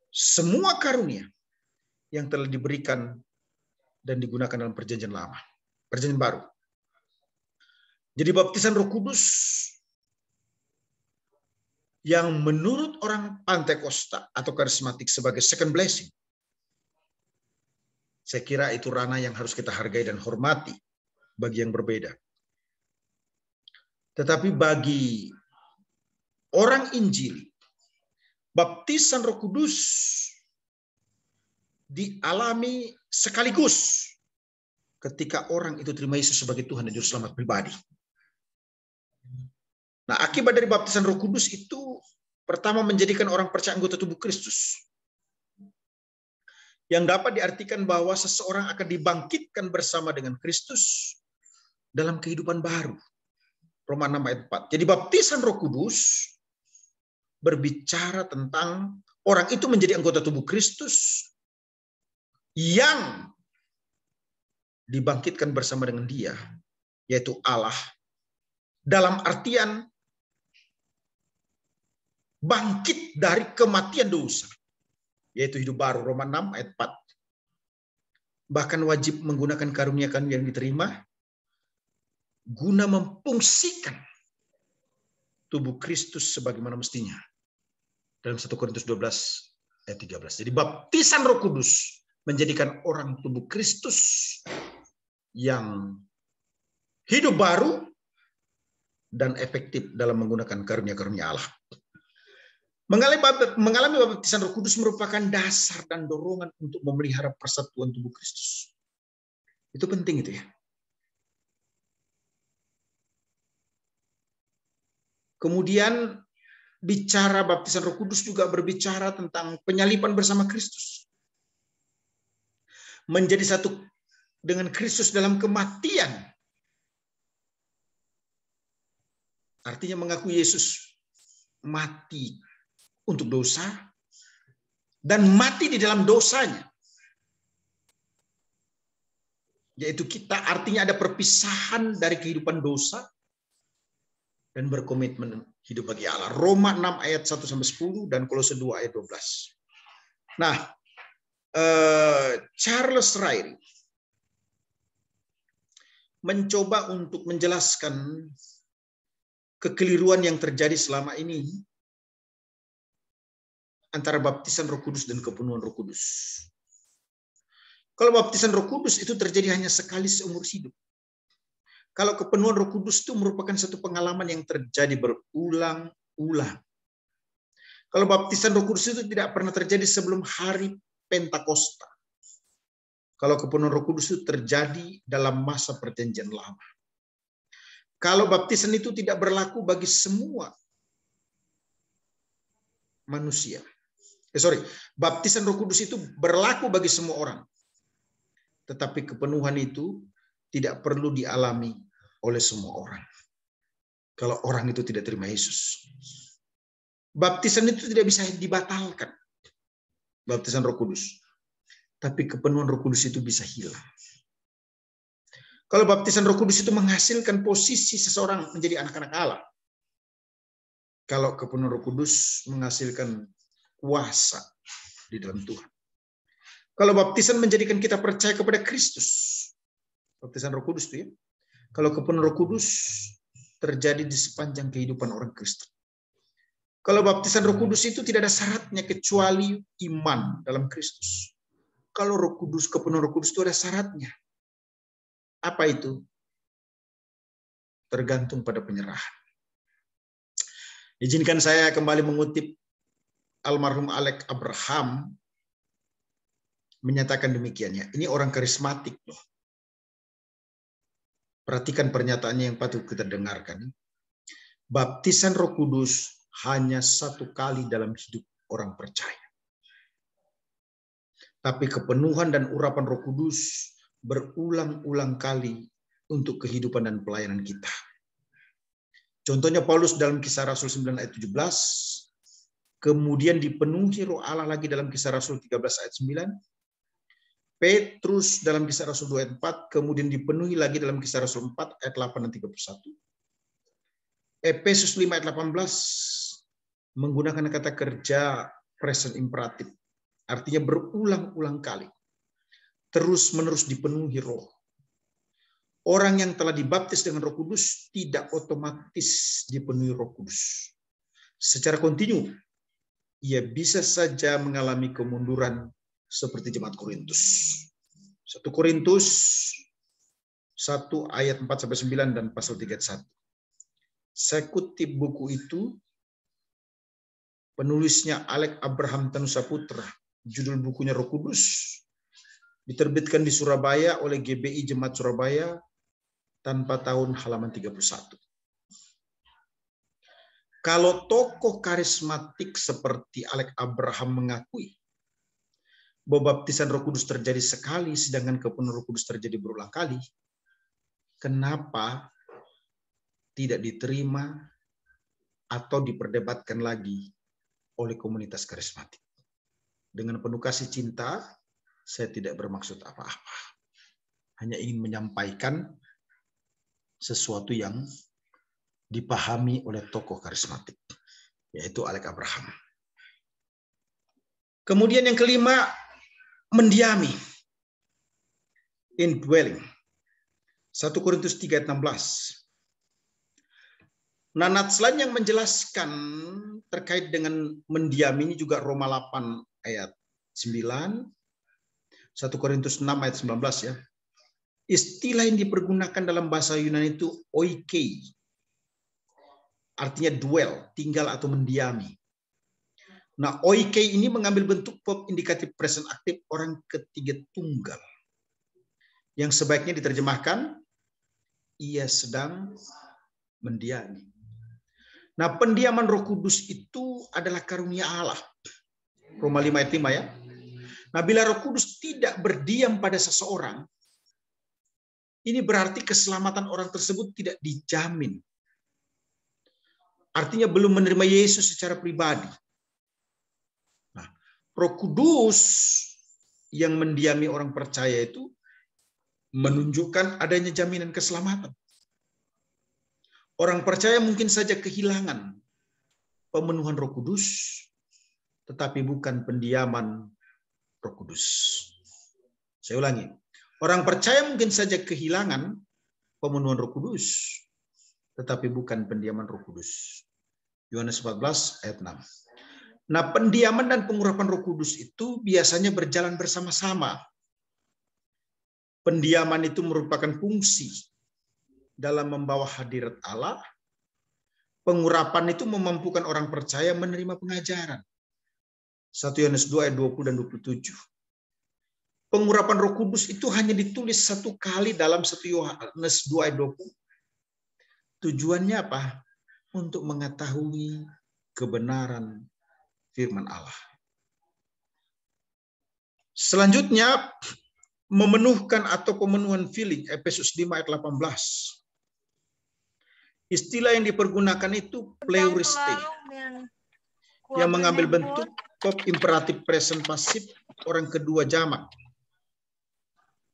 semua karunia yang telah diberikan dan digunakan dalam perjanjian lama, perjanjian baru. Jadi baptisan Roh Kudus yang menurut orang Pantekosta atau karismatik sebagai second blessing, saya kira itu ranah yang harus kita hargai dan hormati bagi yang berbeda. Tetapi bagi orang Injil, baptisan Roh Kudus dialami sekaligus ketika orang itu terima Yesus sebagai Tuhan dan Juru Selamat pribadi. Nah, akibat dari baptisan Roh Kudus itu pertama menjadikan orang percaya anggota tubuh Kristus. Yang dapat diartikan bahwa seseorang akan dibangkitkan bersama dengan Kristus dalam kehidupan baru. Roma 6 ayat 4. Jadi baptisan Roh Kudus berbicara tentang orang itu menjadi anggota tubuh Kristus yang dibangkitkan bersama dengan Dia, yaitu Allah, dalam artian bangkit dari kematian dosa, yaitu hidup baru. Roma 6 ayat 4. Bahkan wajib menggunakan karunia-karunia yang diterima guna memfungsikan tubuh Kristus sebagaimana mestinya. Dalam 1 Korintus 12 ayat 13. Jadi baptisan Roh Kudus menjadikan orang tubuh Kristus yang hidup baru dan efektif dalam menggunakan karunia-karunia Allah. Mengalami baptisan Roh Kudus merupakan dasar dan dorongan untuk memelihara persatuan tubuh Kristus. Itu penting itu ya. Kemudian bicara baptisan Roh Kudus juga berbicara tentang penyaliban bersama Kristus. Menjadi satu dengan Kristus dalam kematian. Artinya mengakui Yesus mati untuk dosa dan mati di dalam dosanya. Yaitu kita artinya ada perpisahan dari kehidupan dosa dan berkomitmen hidup bagi Allah. Roma 6 ayat 1-10 dan Kolose 2 ayat 12. Nah, Charles Ryrie mencoba untuk menjelaskan kekeliruan yang terjadi selama ini antara baptisan Roh Kudus dan kepenuhan Roh Kudus. Kalau baptisan Roh Kudus itu terjadi hanya sekali seumur hidup. Kalau kepenuhan Roh Kudus itu merupakan satu pengalaman yang terjadi berulang-ulang. Kalau baptisan Roh Kudus itu tidak pernah terjadi sebelum hari Pentakosta. Kalau kepenuhan Roh Kudus itu terjadi dalam masa perjanjian lama. Kalau baptisan itu tidak berlaku bagi semua manusia. Baptisan Roh Kudus itu berlaku bagi semua orang. Tetapi kepenuhan itu tidak perlu dialami oleh semua orang. kalau orang itu tidak terima Yesus. Baptisan itu tidak bisa dibatalkan. Baptisan Roh Kudus. Tapi kepenuhan Roh Kudus itu bisa hilang. Kalau baptisan Roh Kudus itu menghasilkan posisi seseorang menjadi anak-anak Allah. Kalau kepenuhan Roh Kudus menghasilkan kuasa di dalam Tuhan. Kalau baptisan menjadikan kita percaya kepada Kristus. Baptisan Roh Kudus itu ya. Kalau kepenuhan Roh Kudus terjadi di sepanjang kehidupan orang Kristen. Kalau baptisan Roh Kudus itu tidak ada syaratnya kecuali iman dalam Kristus. Kalau Roh Kudus, kepenuhan Roh Kudus itu ada syaratnya. Apa itu? Tergantung pada penyerahan. Izinkan saya kembali mengutip almarhum Alex Abraham menyatakan demikiannya. Ini orang karismatik loh. Perhatikan pernyataannya yang patut kita dengarkan. Baptisan Roh Kudus hanya satu kali dalam hidup orang percaya. Tapi kepenuhan dan urapan Roh Kudus berulang-ulang kali untuk kehidupan dan pelayanan kita. Contohnya Paulus dalam Kisah Rasul 9 ayat 17, kemudian dipenuhi Roh Allah lagi dalam Kisah Rasul 13 ayat 9, Petrus dalam Kisah Rasul 2 ayat 4, kemudian dipenuhi lagi dalam Kisah Rasul 4 ayat 8 dan 31. Efesus 5 ayat 18 menggunakan kata kerja present imperatif. Artinya berulang-ulang kali. Terus-menerus dipenuhi roh. Orang yang telah dibaptis dengan Roh Kudus tidak otomatis dipenuhi Roh Kudus. Secara kontinu, ia bisa saja mengalami kemunduran seperti jemaat Korintus. 1 Korintus 1 ayat 4-9 dan pasal 31. Saya kutip buku itu, penulisnya Alex Abraham Tanusaputra, judul bukunya Roh Kudus, diterbitkan di Surabaya oleh GBI Jemaat Surabaya tanpa tahun halaman 31. Kalau tokoh karismatik seperti Alex Abraham mengakui bahwa baptisan Roh Kudus terjadi sekali sedangkan kepenuhan Roh Kudus terjadi berulang kali, kenapa tidak diterima atau diperdebatkan lagi oleh komunitas karismatik? Dengan penuh kasih cinta, saya tidak bermaksud apa-apa. Hanya ingin menyampaikan sesuatu yang dipahami oleh tokoh karismatik, yaitu Alex Abraham. Kemudian yang kelima, mendiami. Indwelling. 1 Korintus 3 ayat 16. Nah, nats lain yang menjelaskan terkait dengan mendiam ini juga Roma 8 ayat 9, 1 Korintus 6 ayat 19 ya. Istilah yang dipergunakan dalam bahasa Yunani itu oikei. Artinya dwell, tinggal atau mendiami. Nah, oikei ini mengambil bentuk verb indikatif present aktif orang ketiga tunggal. Yang sebaiknya diterjemahkan, ia sedang mendiami. Nah, pendiaman Roh Kudus itu adalah karunia Allah. Roma 5 ayat 5 ya. Nah, bila Roh Kudus tidak berdiam pada seseorang, ini berarti keselamatan orang tersebut tidak dijamin. Artinya belum menerima Yesus secara pribadi. Nah, Roh Kudus yang mendiami orang percaya itu menunjukkan adanya jaminan keselamatan. Orang percaya mungkin saja kehilangan pemenuhan Roh Kudus, tetapi bukan pendiaman Roh Kudus. Saya ulangi. Orang percaya mungkin saja kehilangan pemenuhan Roh Kudus, tetapi bukan pendiaman Roh Kudus. Yohanes 14 ayat 6. Nah, pendiaman dan pengurapan Roh Kudus itu biasanya berjalan bersama-sama. Pendiaman itu merupakan fungsi dalam membawa hadirat Allah. Pengurapan itu memampukan orang percaya menerima pengajaran. 1 Yohanes 2 ayat 20 dan 27. Pengurapan Roh Kudus itu hanya ditulis satu kali dalam 1 Yohanes 2 ayat 20. Tujuannya apa? Untuk mengetahui kebenaran firman Allah. Selanjutnya, memenuhkan atau pemenuhan filling, Efesus 5 ayat 18. Istilah yang dipergunakan itu pleuriste, yang mengambil bentuk verb imperatif present pasif orang kedua jamak.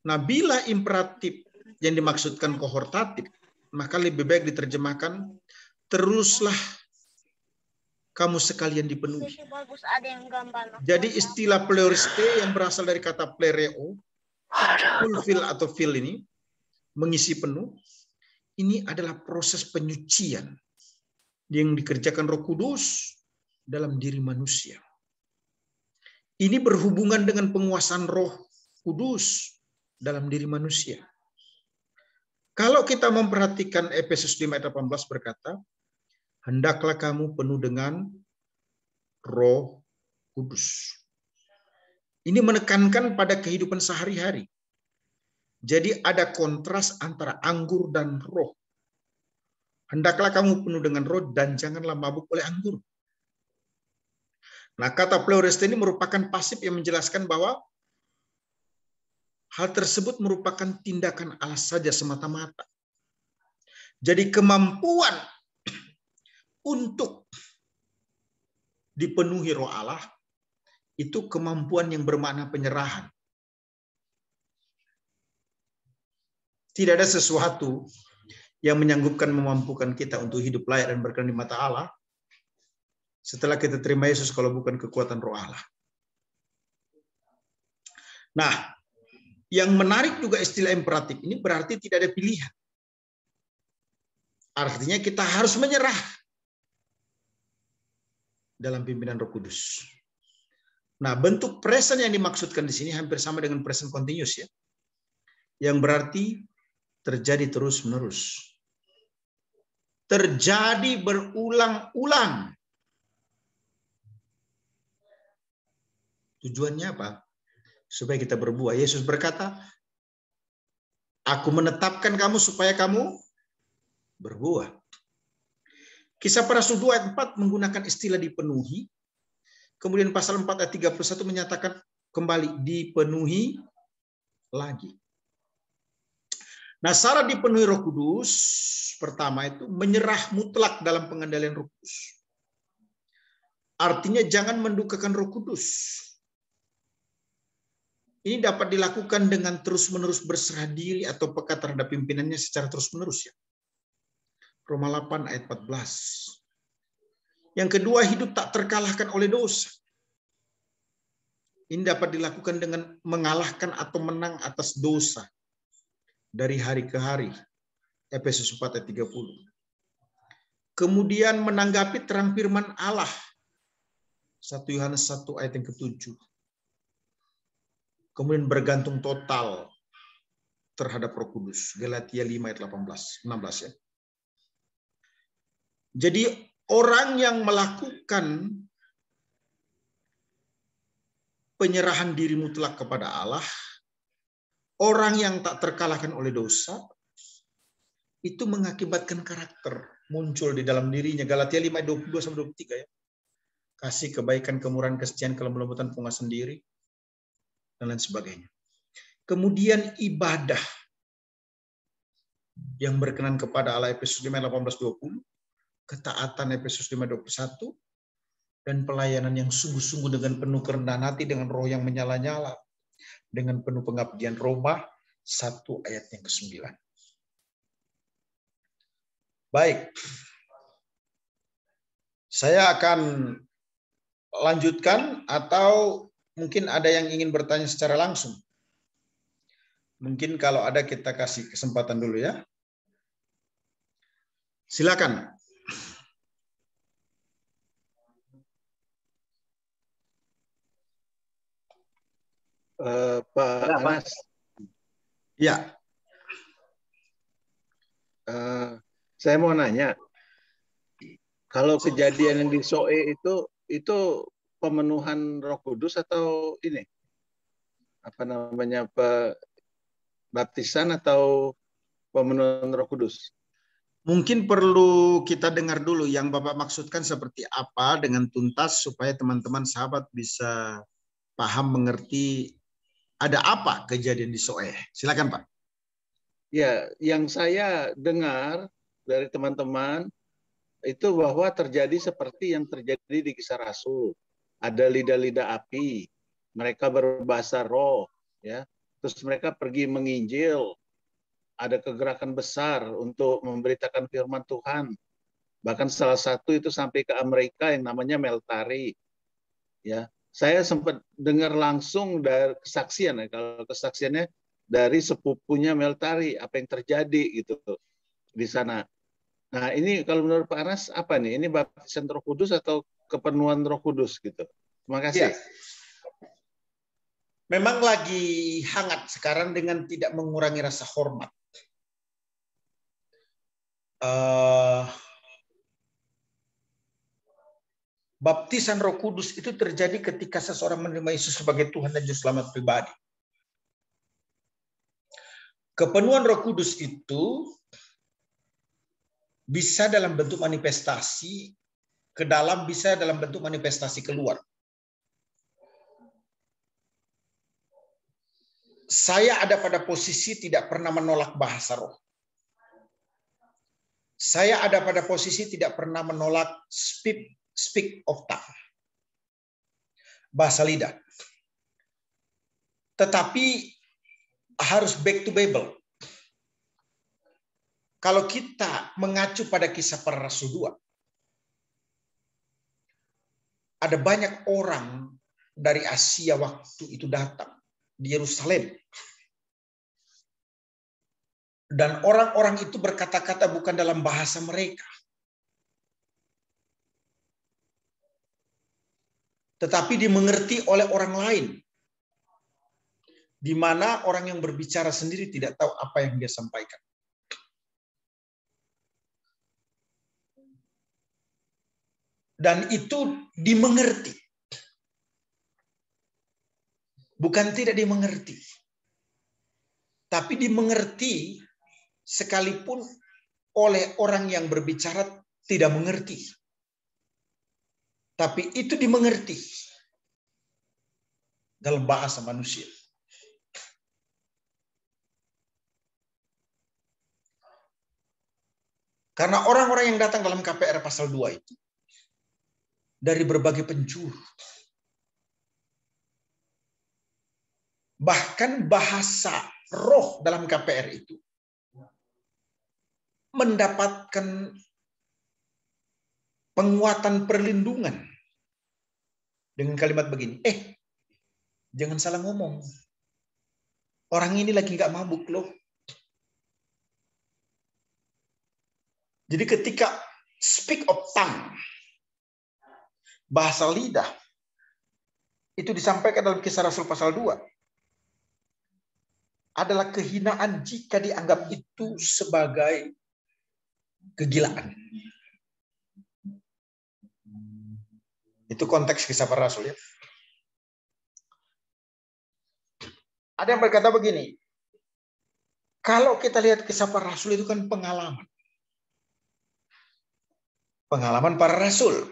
Nah, bila imperatif yang dimaksudkan kohortatif, maka lebih baik diterjemahkan, teruslah kamu sekalian dipenuhi. Jadi istilah pleuriste yang berasal dari kata plereo, fulfill atau fill ini, mengisi penuh, ini adalah proses penyucian yang dikerjakan Roh Kudus dalam diri manusia. Ini berhubungan dengan penguasaan Roh Kudus dalam diri manusia. Kalau kita memperhatikan Efesus 5 ayat 18 berkata, hendaklah kamu penuh dengan Roh Kudus. Ini menekankan pada kehidupan sehari-hari. Jadi ada kontras antara anggur dan roh. Hendaklah kamu penuh dengan roh dan janganlah mabuk oleh anggur. Nah, kata pleuriste ini merupakan pasif yang menjelaskan bahwa hal tersebut merupakan tindakan Allah saja semata-mata. Jadi kemampuan untuk dipenuhi Roh Allah itu kemampuan yang bermakna penyerahan. Tidak ada sesuatu yang menyanggupkan memampukan kita untuk hidup layak dan berkenan di mata Allah setelah kita terima Yesus kalau bukan kekuatan Roh Allah. Nah, yang menarik juga istilah imperatif ini berarti tidak ada pilihan. Artinya kita harus menyerah dalam pimpinan Roh Kudus. Nah, bentuk present yang dimaksudkan di sini hampir sama dengan present continuous ya. Yang berarti terjadi terus-menerus. Terjadi berulang-ulang. Tujuannya apa? Supaya kita berbuah. Yesus berkata, aku menetapkan kamu supaya kamu berbuah. Kisah para Rasul 2 ayat 4 menggunakan istilah dipenuhi. Kemudian pasal 4 ayat 31 menyatakan kembali dipenuhi lagi. Nah, syarat dipenuhi Roh Kudus pertama itu menyerah mutlak dalam pengendalian Roh Kudus. Artinya jangan mendukakan Roh Kudus. Ini dapat dilakukan dengan terus-menerus berserah diri atau peka terhadap pimpinannya secara terus-menerus ya. Roma 8 ayat 14. Yang kedua, hidup tak terkalahkan oleh dosa. Ini dapat dilakukan dengan mengalahkan atau menang atas dosa dari hari ke hari. Efesus 4 ayat 30. Kemudian menanggapi terang firman Allah. 1 Yohanes 1 ayat yang ke-7. Kemudian bergantung total terhadap Roh Kudus. Galatia 5 ayat 16 ya. Jadi orang yang melakukan penyerahan diri mutlak kepada Allah, orang yang tak terkalahkan oleh dosa, itu mengakibatkan karakter muncul di dalam dirinya. Galatia 5 ayat 22-23 ya. Kasih, kebaikan, kemurahan, kesetiaan, kelembutan, penguasaan diri, dan lain sebagainya. Kemudian ibadah yang berkenan kepada Allah, Efesus 5 ayat 18-20. Ketaatan Efesus 5:21 dan pelayanan yang sungguh-sungguh dengan penuh kerendahan hati dengan roh yang menyala-nyala dengan penuh pengabdian. Roma 1 ayat yang ke-9. Baik. Saya akan lanjutkan atau mungkin ada yang ingin bertanya secara langsung. Mungkin kalau ada kita kasih kesempatan dulu ya. Silakan. Pak Anas. Ya. Saya mau nanya, kalau kejadian yang di Soe itu pemenuhan Roh Kudus atau ini apa namanya baptisan atau pemenuhan Roh Kudus? Mungkin perlu kita dengar dulu yang Bapak maksudkan seperti apa dengan tuntas supaya teman-teman sahabat bisa paham mengerti ada apa kejadian di Soe. Silakan Pak. Ya, yang saya dengar dari teman-teman itu bahwa terjadi seperti yang terjadi di Kisah Rasul. Ada lidah-lidah api, mereka berbahasa roh, ya. Terus mereka pergi menginjil, ada kegerakan besar untuk memberitakan firman Tuhan. Bahkan salah satu itu sampai ke Amerika yang namanya Meltari. Ya, saya sempat dengar langsung dari kesaksian, ya. Kalau kesaksiannya dari sepupunya Meltari, apa yang terjadi gitu di sana. Nah, ini kalau menurut Pak Anas apa nih? Ini baptisan Roh Kudus atau kepenuhan Roh Kudus gitu? Terima kasih. Ya, memang lagi hangat sekarang dengan tidak mengurangi rasa hormat. Baptisan Roh Kudus itu terjadi ketika seseorang menerima Yesus sebagai Tuhan dan Juru Selamat pribadi. Kepenuhan Roh Kudus itu bisa dalam bentuk manifestasi ke dalam, bisa dalam bentuk manifestasi keluar. Saya ada pada posisi tidak pernah menolak bahasa roh. Saya ada pada posisi tidak pernah menolak speak of tongue, bahasa lidah. Tetapi harus back to Bible. Kalau kita mengacu pada Kisah Para Rasul 2, ada banyak orang dari Asia waktu itu datang di Yerusalem. Dan orang-orang itu berkata-kata bukan dalam bahasa mereka, tetapi dimengerti oleh orang lain. Di mana orang yang berbicara sendiri tidak tahu apa yang dia sampaikan. Dan itu dimengerti. Bukan tidak dimengerti. Tapi dimengerti sekalipun oleh orang yang berbicara tidak mengerti. Tapi itu dimengerti dalam bahasa manusia. Karena orang-orang yang datang dalam KPR pasal 2 itu dari berbagai penjuru. Bahkan bahasa roh dalam KPR itu mendapatkan penguatan perlindungan dengan kalimat begini, jangan salah ngomong. Orang ini lagi nggak mabuk loh. Jadi ketika speak of tongue, bahasa lidah, itu disampaikan dalam Kisah Rasul pasal 2, adalah kehinaan jika dianggap itu sebagai kegilaan. Itu konteks Kisah Para Rasul ya. Ada yang berkata begini, kalau kita lihat Kisah Para Rasul itu kan pengalaman. Pengalaman para rasul.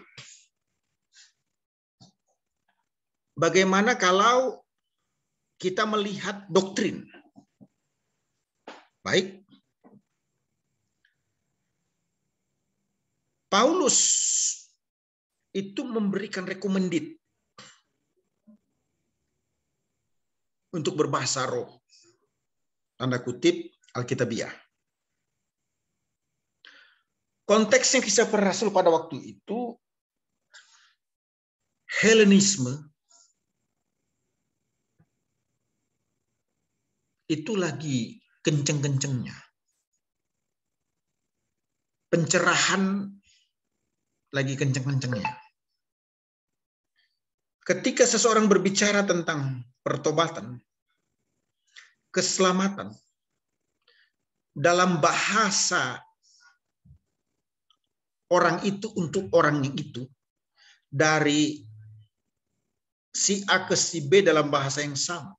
Bagaimana kalau kita melihat doktrin? Baik. Paulus itu memberikan recommended untuk berbahasa roh. Tanda kutip Alkitabiah. Konteksnya Kisah Para Rasul pada waktu itu, Helenisme itu lagi kenceng-kencengnya. Pencerahan lagi kenceng-kencengnya. Ketika seseorang berbicara tentang pertobatan, keselamatan, dalam bahasa orang itu untuk orang itu, dari si A ke si B dalam bahasa yang sama,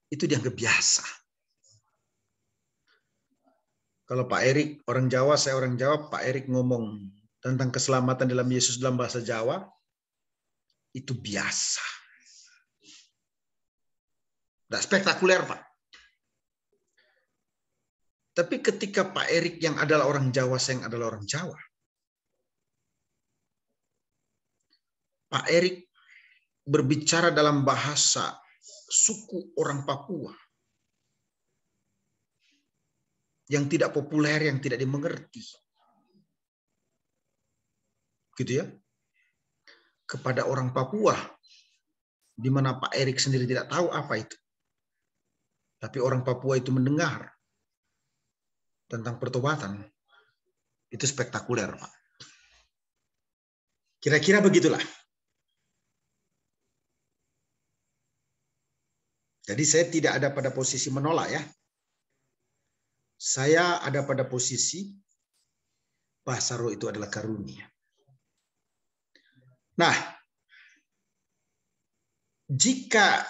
itu dianggap biasa. Kalau Pak Erik orang Jawa, saya orang Jawa, Pak Erik ngomong tentang keselamatan dalam Yesus dalam bahasa Jawa, itu biasa. Tidak spektakuler, Pak. Tapi ketika Pak Erik yang adalah orang Jawa, saya yang adalah orang Jawa, Pak Erik berbicara dalam bahasa suku orang Papua yang tidak populer, yang tidak dimengerti. Gitu ya. Kepada orang Papua, di mana Pak Erik sendiri tidak tahu apa itu. Tapi orang Papua itu mendengar tentang pertobatan. Itu spektakuler, Pak. Kira-kira begitulah. Jadi saya tidak ada pada posisi menolak ya. Saya ada pada posisi bahasa roh itu adalah karunia. Nah, jika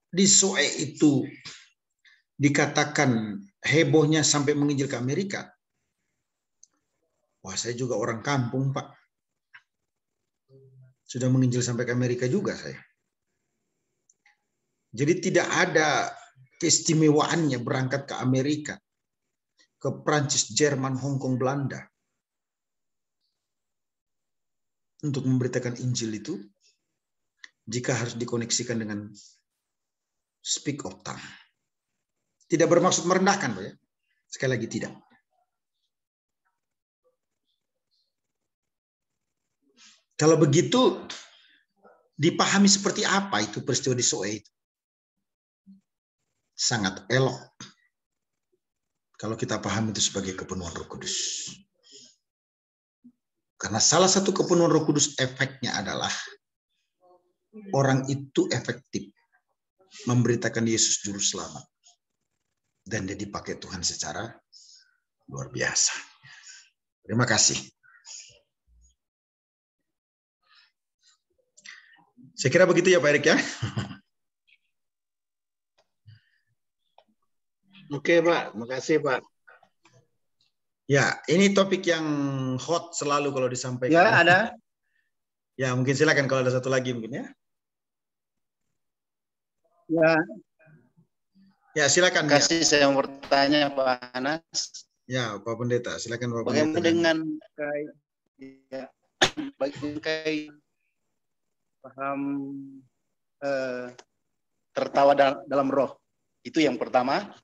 di Soe itu dikatakan hebohnya sampai menginjil ke Amerika, wah saya juga orang kampung Pak. Sudah menginjil sampai ke Amerika juga saya. Jadi tidak ada keistimewaannya berangkat ke Amerika, ke Prancis, Jerman, Hong Kong, Belanda untuk memberitakan Injil itu jika harus dikoneksikan dengan speak of tongue. Tidak bermaksud merendahkan, Pak ya. Sekali lagi tidak. Kalau begitu dipahami seperti apa itu peristiwa di Soe itu? Sangat elok kalau kita pahami itu sebagai kepenuhan Roh Kudus. Karena salah satu kepenuhan Roh Kudus efeknya adalah orang itu efektif memberitakan Yesus juru selamat. Dan dia dipakai Tuhan secara luar biasa. Terima kasih. Saya kira begitu ya Pak Erik ya. Oke Pak, makasih Pak. Ya, ini topik yang hot selalu kalau disampaikan. Ya, ada. Ya, mungkin silakan kalau ada satu lagi mungkin ya. Ya. Ya, silakan. Kasih saya mau bertanya Pak Anas. Ya, Pak Pendeta, silakan Pak Bagaimana Pendeta. dengan kayak paham tertawa dalam roh? Itu yang pertama.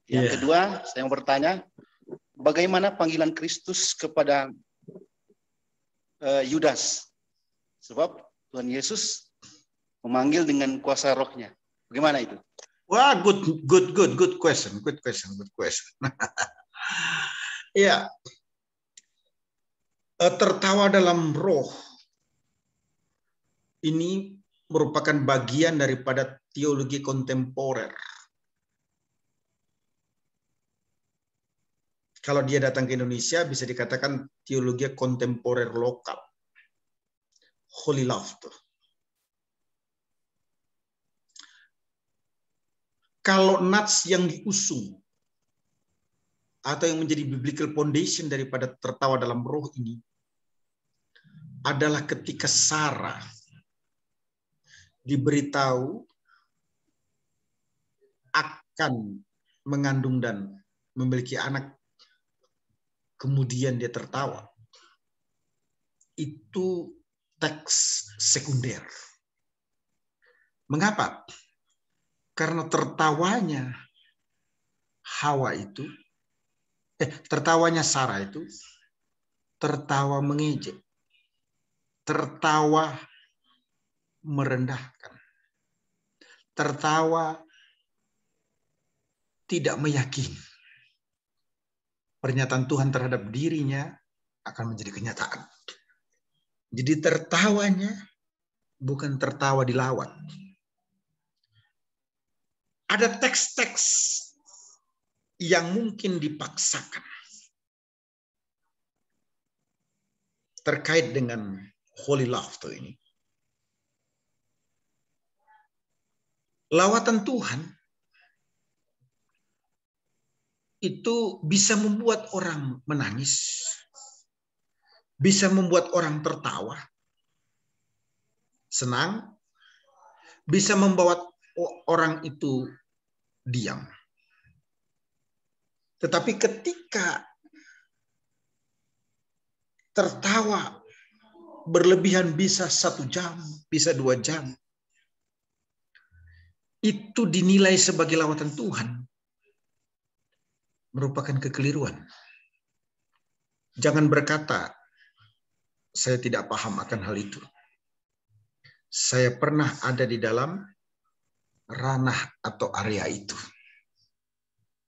Yang kedua, saya mau bertanya, bagaimana panggilan Kristus kepada Yudas? Sebab Tuhan Yesus memanggil dengan kuasa rohnya. Bagaimana itu? Wah, good question. Ya, tertawa dalam roh ini merupakan bagian daripada teologi kontemporer. Kalau dia datang ke Indonesia bisa dikatakan teologi kontemporer lokal. Holy laughter. Kalau nats yang diusung atau yang menjadi biblical foundation daripada tertawa dalam roh ini adalah ketika Sarah diberitahu akan mengandung dan memiliki anak, kemudian dia tertawa. Itu teks sekunder. Mengapa? Karena tertawanya Hawa itu, tertawanya Sarah itu, tertawa mengejek, tertawa merendahkan, tertawa tidak meyakini. Pernyataan Tuhan terhadap dirinya akan menjadi kenyataan. Jadi tertawanya bukan tertawa dilawat. Ada teks-teks yang mungkin dipaksakan terkait dengan holy laughter ini. Lawatan Tuhan itu bisa membuat orang menangis, bisa membuat orang tertawa, senang, bisa membawa orang itu diam. Tetapi ketika tertawa berlebihan bisa 1 jam, bisa 2 jam, itu dinilai sebagai lawatan Tuhan, merupakan kekeliruan. Jangan berkata, saya tidak paham akan hal itu. Saya pernah ada di dalam ranah atau area itu.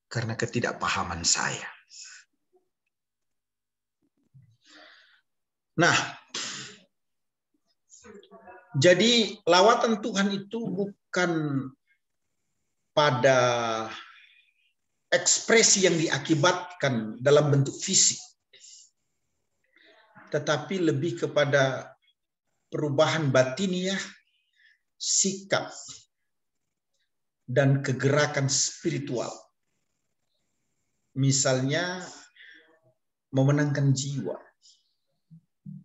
Karena ketidakpahaman saya. Nah, jadi lawatan Tuhan itu bukan pada ekspresi yang diakibatkan dalam bentuk fisik. Tetapi lebih kepada perubahan batiniah, sikap, dan kegerakan spiritual. Misalnya memenangkan jiwa,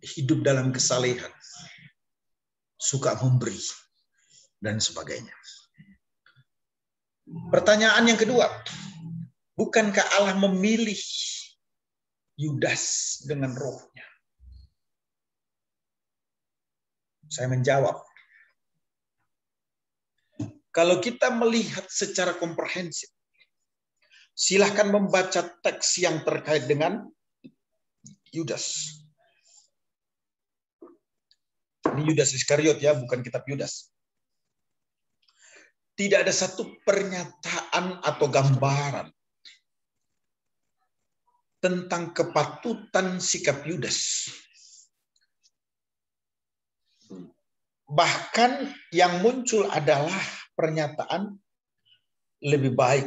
hidup dalam kesalehan, suka memberi, dan sebagainya. Pertanyaan yang kedua, bukankah Allah memilih Yudas dengan rohnya? Saya menjawab, kalau kita melihat secara komprehensif, silahkan membaca teks yang terkait dengan Yudas. Ini Yudas Iskariot ya, bukan kitab Yudas. Tidak ada satu pernyataan atau gambaran tentang kepatutan sikap Yudas. Bahkan yang muncul adalah pernyataan lebih baik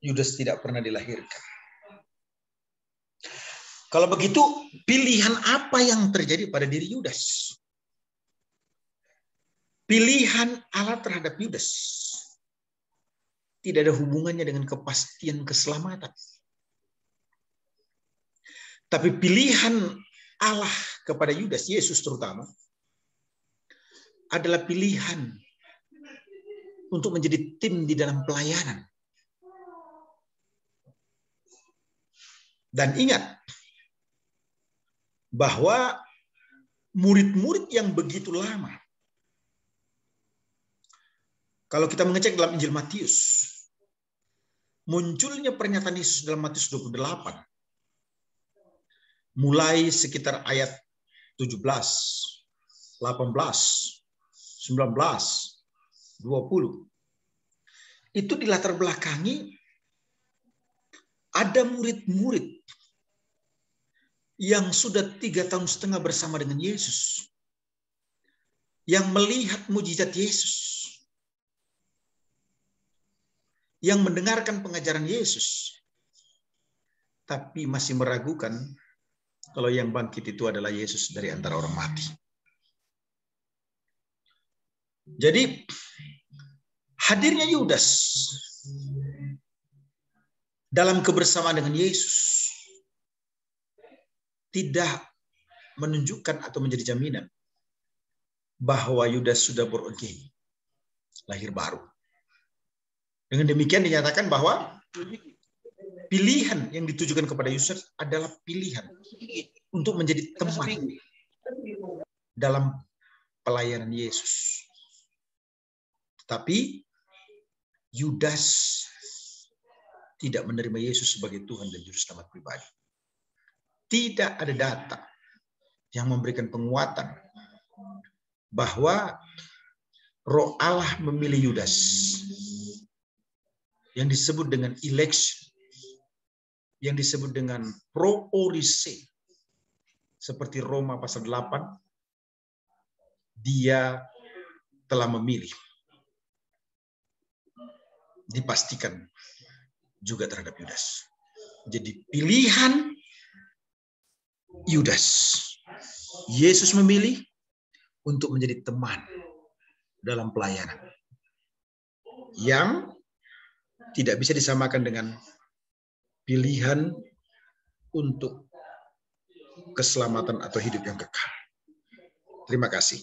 Yudas tidak pernah dilahirkan. Kalau begitu, pilihan apa yang terjadi pada diri Yudas? Pilihan Allah terhadap Yudas tidak ada hubungannya dengan kepastian keselamatan. Tapi pilihan Allah kepada Yudas, Yesus terutama, adalah pilihan untuk menjadi tim di dalam pelayanan. Dan ingat bahwa murid-murid yang begitu lama, kalau kita mengecek dalam Injil Matius, munculnya pernyataan Yesus dalam Matius 28, mulai sekitar ayat 17, 18, 19, 20. Itu dilatar belakangi ada murid-murid yang sudah 3,5 tahun bersama dengan Yesus, yang melihat mujizat Yesus, yang mendengarkan pengajaran Yesus, tapi masih meragukan kalau yang bangkit itu adalah Yesus dari antara orang mati. Jadi hadirnya Yudas dalam kebersamaan dengan Yesus tidak menunjukkan atau menjadi jaminan bahwa Yudas sudah born again, lahir baru. Dengan demikian dinyatakan bahwa pilihan yang ditujukan kepada Yudas adalah pilihan untuk menjadi teman dalam pelayanan Yesus. Tetapi Yudas tidak menerima Yesus sebagai Tuhan dan Juru Selamat pribadi. Tidak ada data yang memberikan penguatan bahwa Roh Allah memilih Yudas, yang disebut dengan election, yang disebut dengan proorise, seperti Roma pasal 8, dia telah memilih. Dipastikan juga terhadap Yudas. Jadi pilihan Yudas, Yesus memilih untuk menjadi teman dalam pelayanan, yang tidak bisa disamakan dengan pilihan untuk keselamatan atau hidup yang kekal. Terima kasih.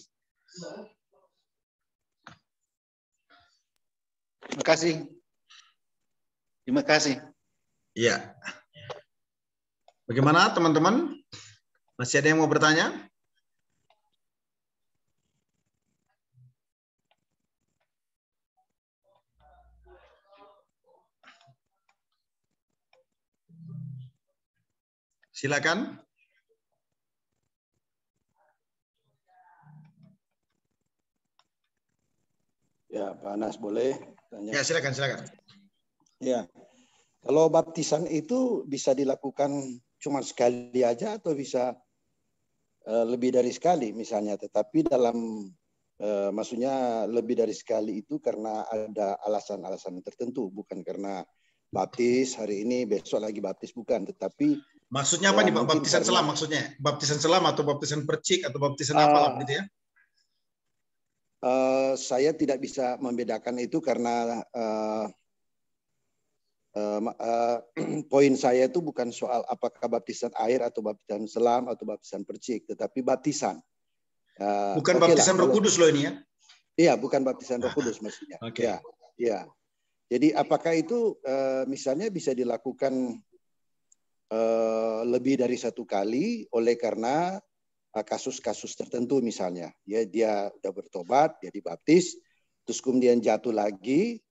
Terima kasih. Terima kasih. Iya. Bagaimana teman-teman? Masih ada yang mau bertanya? Silakan. Ya, Pak Anas boleh tanya? Ya, silakan. Ya, kalau baptisan itu bisa dilakukan cuma sekali aja atau bisa lebih dari sekali misalnya, tetapi dalam maksudnya lebih dari sekali itu karena ada alasan-alasan tertentu, bukan karena baptis hari ini besok lagi baptis, bukan, tetapi Maksudnya apa nih Pak? Baptisan karena, selam maksudnya? Baptisan selam atau baptisan percik atau baptisan apalah gitu ya? saya tidak bisa membedakan itu karena poin saya itu bukan soal apakah baptisan air atau baptisan selam atau baptisan percik, tetapi baptisan. Bukan baptisan Roh Kudus loh ini ya? Iya, bukan baptisan Roh Kudus maksudnya. Okay. Ya. Jadi apakah itu misalnya bisa dilakukan lebih dari satu kali oleh karena kasus-kasus tertentu misalnya, ya dia udah bertobat, dia dibaptis, terus kemudian jatuh lagi,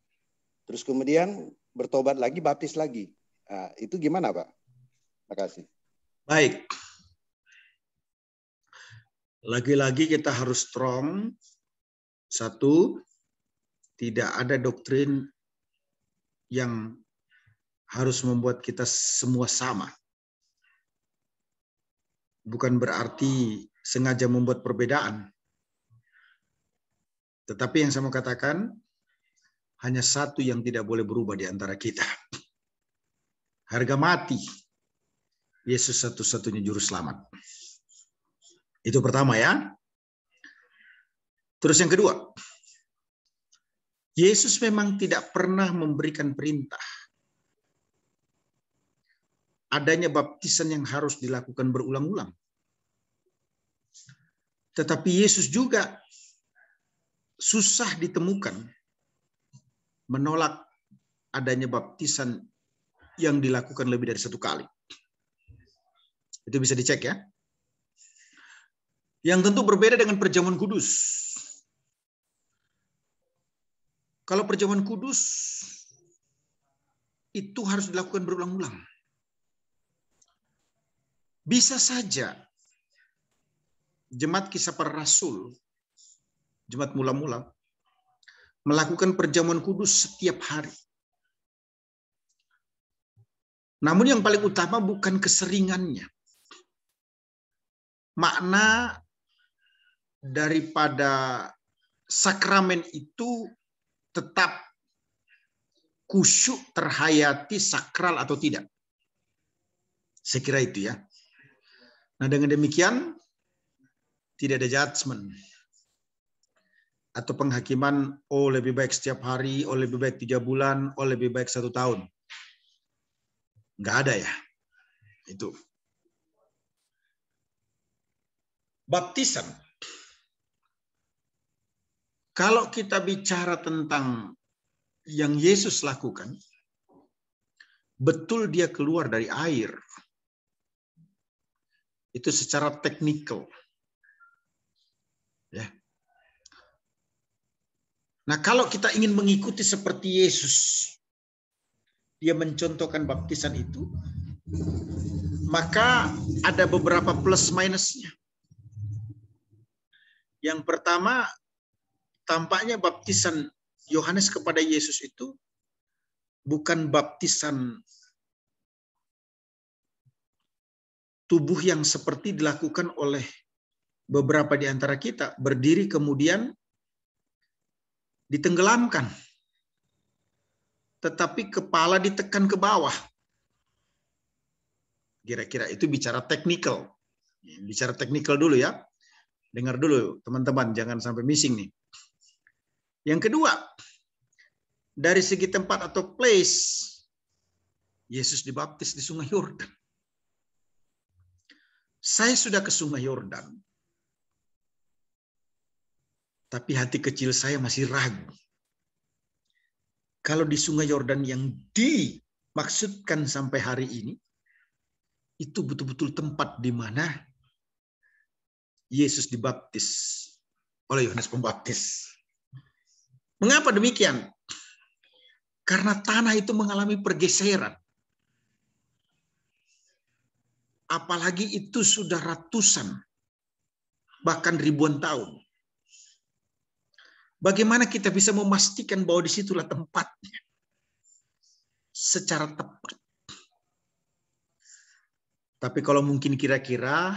terus kemudian bertobat lagi, baptis lagi. Nah, itu gimana Pak? Terima kasih. Baik. Lagi-lagi kita harus strong. Satu, tidak ada doktrin yang harus membuat kita semua sama. Bukan berarti sengaja membuat perbedaan. Tetapi yang saya mau katakan, hanya satu yang tidak boleh berubah di antara kita. Harga mati. Yesus satu-satunya juru selamat. Itu pertama ya. Terus yang kedua, Yesus memang tidak pernah memberikan perintah adanya baptisan yang harus dilakukan berulang-ulang. Tetapi Yesus juga susah ditemukan menolak adanya baptisan yang dilakukan lebih dari satu kali. Itu bisa dicek ya. Yang tentu berbeda dengan perjamuan kudus. Kalau perjamuan kudus itu harus dilakukan berulang-ulang. Bisa saja Jemaat Kisah Para Rasul, Jemaat mula-mula, melakukan perjamuan kudus setiap hari. Namun yang paling utama bukan keseringannya. Makna daripada sakramen itu tetap khusyuk terhayati sakral atau tidak. Saya kira itu ya. Nah dengan demikian tidak ada judgment atau penghakiman, oh lebih baik setiap hari, oh lebih baik 3 bulan, oh lebih baik 1 tahun. Nggak ada ya. Itu. Baptisan. Kalau kita bicara tentang yang Yesus lakukan, betul dia keluar dari air. Itu secara teknikal. Ya. Nah, kalau kita ingin mengikuti seperti Yesus, dia mencontohkan baptisan itu, maka ada beberapa plus minusnya. Yang pertama, tampaknya baptisan Yohanes kepada Yesus itu bukan baptisan tubuh yang seperti dilakukan oleh beberapa di antara kita, berdiri kemudian ditenggelamkan. Tetapi kepala ditekan ke bawah. Kira-kira itu bicara teknikal. Bicara teknikal dulu ya. Dengar dulu teman-teman, jangan sampai missing nih. Yang kedua, dari segi tempat atau place, Yesus dibaptis di Sungai Yordan. Saya sudah ke Sungai Yordan, tapi hati kecil saya masih ragu. Kalau di Sungai Yordan yang di maksudkan sampai hari ini, itu betul-betul tempat di mana Yesus dibaptis oleh Yohanes Pembaptis. Mengapa demikian? Karena tanah itu mengalami pergeseran. Apalagi itu sudah ratusan, bahkan ribuan tahun. Bagaimana kita bisa memastikan bahwa disitulah tempatnya secara tepat? Tapi kalau mungkin kira-kira,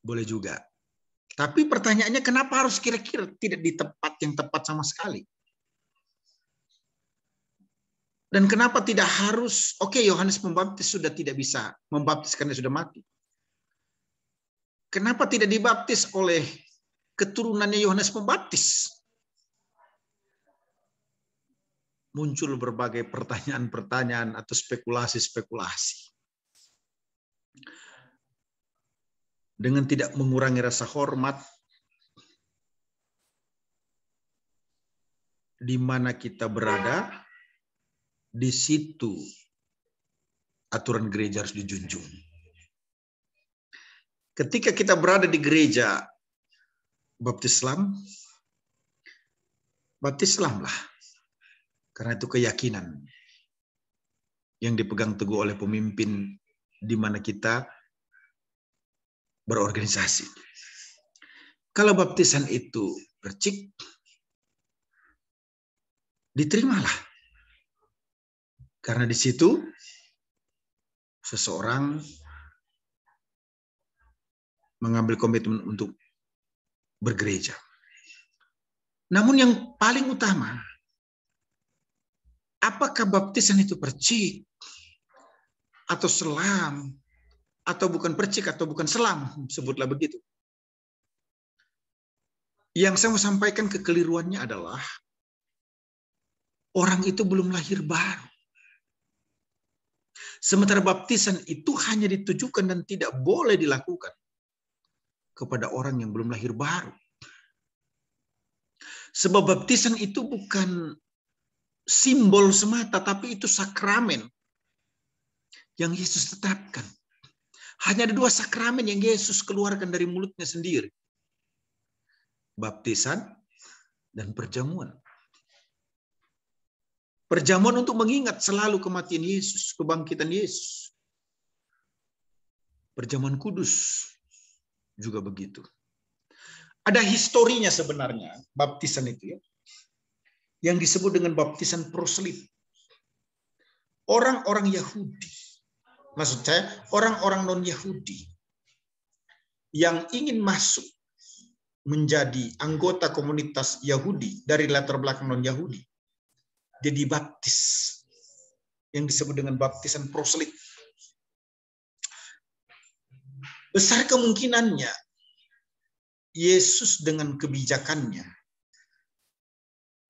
boleh juga. Tapi pertanyaannya, kenapa harus kira-kira tidak di tempat yang tepat sama sekali? Dan kenapa tidak harus, oke, Yohanes Pembaptis sudah tidak bisa membaptis karena sudah mati. Kenapa tidak dibaptis oleh keturunannya Yohanes Pembaptis? Muncul berbagai pertanyaan-pertanyaan atau spekulasi-spekulasi. Dengan tidak mengurangi rasa hormat, di mana kita berada, di situ aturan gereja harus dijunjung. Ketika kita berada di gereja baptislam lah. Karena itu keyakinan yang dipegang teguh oleh pemimpin di mana kita berorganisasi. Kalau baptisan itu percik, diterimalah. Karena di situ seseorang mengambil komitmen untuk bergereja. Namun yang paling utama, apakah baptisan itu percik atau selam, atau bukan percik atau bukan selam, sebutlah begitu. Yang saya mau sampaikan kekeliruannya adalah orang itu belum lahir baru. Sementara baptisan itu hanya ditujukan dan tidak boleh dilakukan kepada orang yang belum lahir baru. Sebab baptisan itu bukan simbol semata, tapi itu sakramen yang Yesus tetapkan. Hanya ada 2 sakramen yang Yesus keluarkan dari mulutnya sendiri. Baptisan dan perjamuan. Perjamuan untuk mengingat selalu kematian Yesus, kebangkitan Yesus. Perjamuan kudus juga begitu. Ada historinya sebenarnya baptisan itu ya. Yang disebut dengan baptisan proselyt. Orang-orang Yahudi, maksud saya orang-orang non-Yahudi yang ingin masuk menjadi anggota komunitas Yahudi dari latar belakang non-Yahudi, dia dibaptis yang disebut dengan baptisan proselyt. Besar kemungkinannya Yesus dengan kebijakannya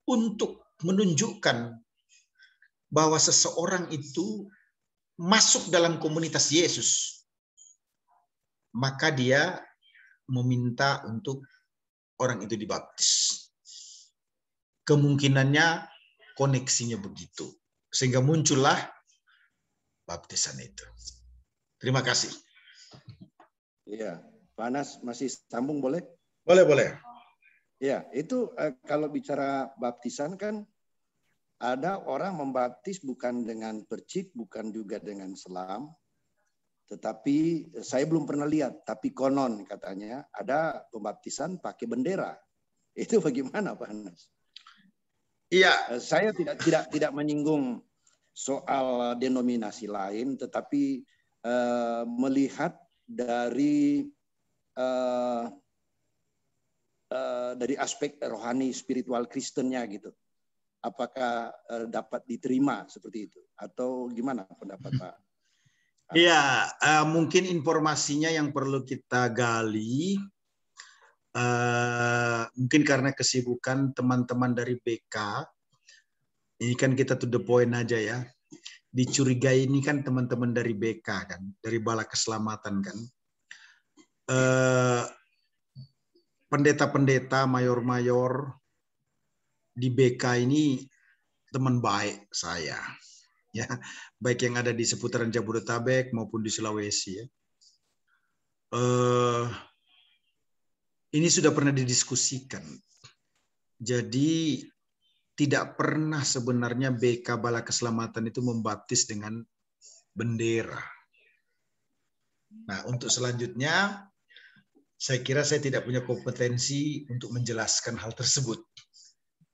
untuk menunjukkan bahwa seseorang itu masuk dalam komunitas Yesus, maka dia meminta untuk orang itu dibaptis. Kemungkinannya koneksinya begitu. Sehingga muncullah baptisan itu. Terima kasih. Iya, Pak Anas masih sambung boleh? Boleh. Ya, itu kalau bicara baptisan kan ada orang membaptis bukan dengan percik, bukan juga dengan selam. Tetapi saya belum pernah lihat, tapi konon katanya ada pembaptisan pakai bendera. Itu bagaimana Pak Anas? Iya, Saya tidak menyinggung soal denominasi lain, tetapi melihat dari aspek rohani spiritual Kristennya gitu. Apakah dapat diterima seperti itu atau gimana pendapat Pak? Iya, mungkin informasinya yang perlu kita gali. Mungkin karena kesibukan teman-teman dari BK, ini kan kita to the point aja ya. Dicurigai ini kan teman-teman dari BK kan, dari Bala Keselamatan kan. Pendeta-pendeta, mayor-mayor di BK ini teman baik saya, ya, baik yang ada di seputaran Jabodetabek maupun di Sulawesi. Ya. Ini sudah pernah didiskusikan. Jadi tidak pernah sebenarnya BK Bala Keselamatan itu membaptis dengan bendera. Nah, untuk selanjutnya, saya kira saya tidak punya kompetensi untuk menjelaskan hal tersebut.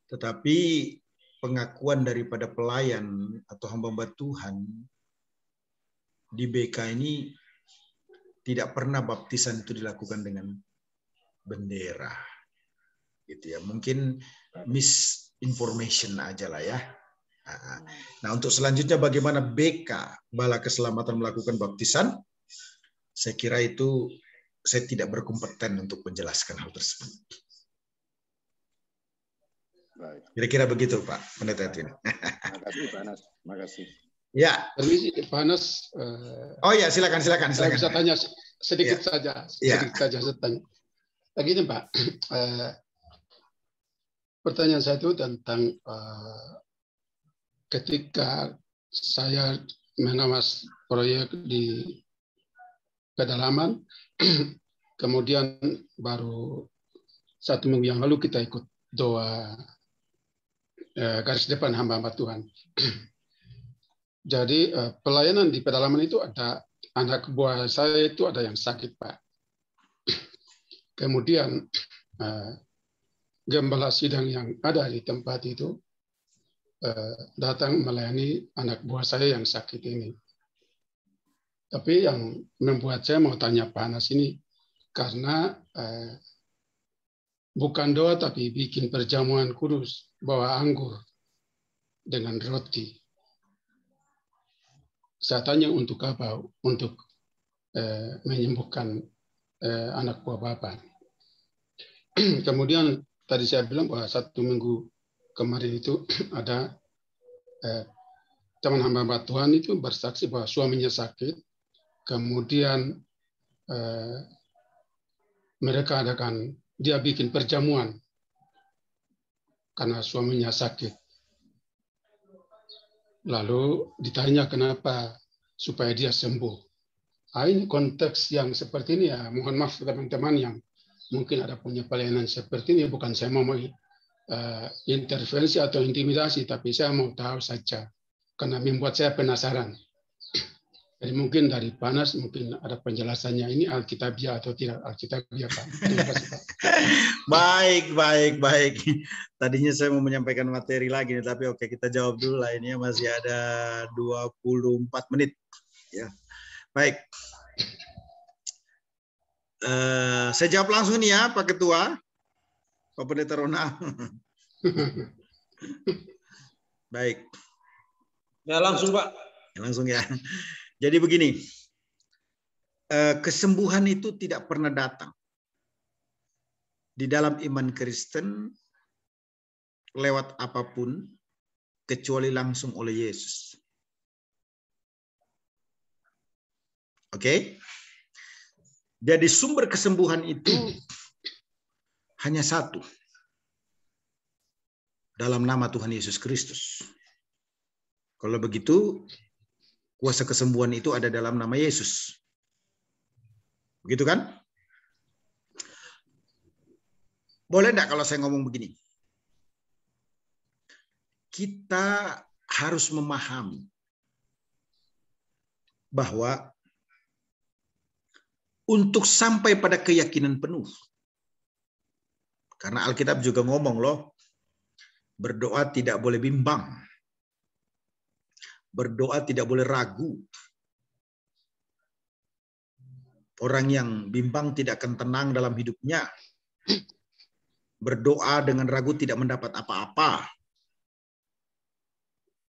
Tetapi pengakuan daripada pelayan atau hamba-hamba Tuhan di BK ini tidak pernah baptisan itu dilakukan dengan bendera. Gitu ya. Mungkin misinformation aja lah ya. Nah, untuk selanjutnya bagaimana BK Bala Keselamatan melakukan baptisan? Saya kira itu saya tidak berkompeten untuk menjelaskan hal tersebut. Baik. Kira-kira begitu, Pak Pendeta Edwin. Terima kasih, Pak Anas. Terima kasih. Ya. Permisi, Pak Anas. Oh ya, silakan. Saya bisa tanya sedikit ya. saja. Ya. Sedikit saja saya tanya. Begini, Pak. Pertanyaan saya itu tentang ketika saya mengawas proyek di pedalaman, kemudian baru 1 minggu yang lalu kita ikut doa garis depan hamba-hamba Tuhan. Jadi pelayanan di pedalaman itu ada anak buah saya itu ada yang sakit, Pak. Kemudian gembala sidang yang ada di tempat itu datang melayani anak buah saya yang sakit ini. Tapi yang membuat saya mau tanya Pak Anas ini, karena bukan doa tapi bikin perjamuan kudus, bawa anggur dengan roti. Saya tanya untuk apa? Untuk menyembuhkan anak buah Bapak. Kemudian tadi saya bilang bahwa 1 minggu kemarin itu ada teman hamba Tuhan itu bersaksi bahwa suaminya sakit. Kemudian mereka dia bikin perjamuan karena suaminya sakit. Lalu ditanya kenapa supaya dia sembuh. Nah, ini konteks yang seperti ini ya. Mohon maaf teman-teman yang mungkin ada punya pelayanan seperti ini. Bukan saya mau intervensi atau intimidasi, tapi saya mau tahu saja karena membuat saya penasaran. Jadi mungkin dari Pak Anas mungkin ada penjelasannya, ini Alkitabiah atau tidak Alkitabiah, Pak. Terima kasih, Pak. Baik. Tadinya saya mau menyampaikan materi lagi, tapi oke, kita jawab dulu lah, ini masih ada 24 menit. Ya, baik. Saya jawab langsung nih ya, Pak Ketua, Pak Pendeta Ronald. Baik. Ya langsung, Pak. Langsung ya. Jadi begini, kesembuhan itu tidak pernah datang di dalam iman Kristen lewat apapun kecuali langsung oleh Yesus. Oke? Jadi sumber kesembuhan itu hanya satu. Dalam nama Tuhan Yesus Kristus. Kalau begitu, kuasa kesembuhan itu ada dalam nama Yesus. Begitu kan? Boleh enggak kalau saya ngomong begini? Kita harus memahami bahwa untuk sampai pada keyakinan penuh, karena Alkitab juga ngomong loh, berdoa tidak boleh bimbang. Berdoa tidak boleh ragu. Orang yang bimbang tidak akan tenang dalam hidupnya. Berdoa dengan ragu tidak mendapat apa-apa.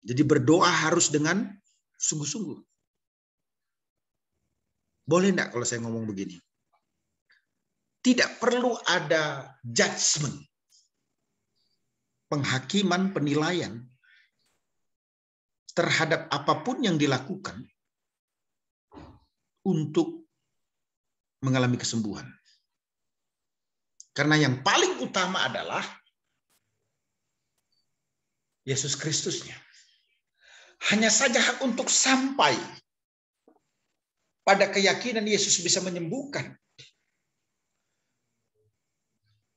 Jadi berdoa harus dengan sungguh-sungguh. Boleh enggak kalau saya ngomong begini? Tidak perlu ada judgment, penghakiman, penilaian terhadap apapun yang dilakukan untuk mengalami kesembuhan. Karena yang paling utama adalah Yesus Kristusnya. Hanya saja hak untuk sampai pada keyakinan Yesus bisa menyembuhkan.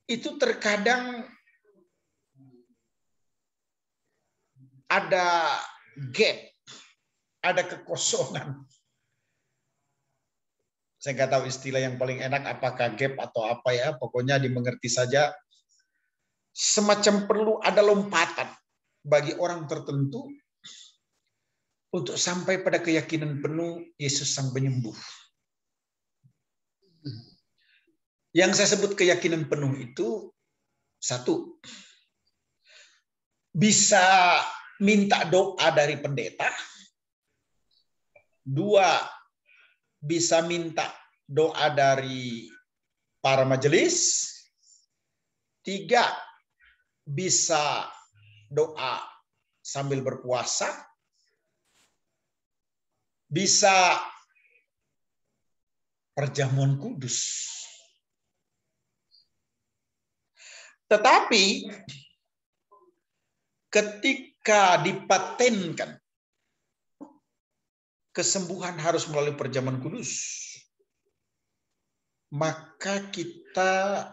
Itu terkadang ada gap, ada kekosongan. Saya nggak tahu istilah yang paling enak, apakah gap atau apa ya, pokoknya dimengerti saja. Semacam perlu ada lompatan bagi orang tertentu untuk sampai pada keyakinan penuh Yesus Sang Penyembuh. Yang saya sebut keyakinan penuh itu, satu, bisa minta doa dari pendeta. Dua, bisa minta doa dari para majelis. Tiga, bisa doa sambil berpuasa. Bisa perjamuan kudus. Tetapi ketika dipatenkan kesembuhan harus melalui perjamuan kudus, maka kita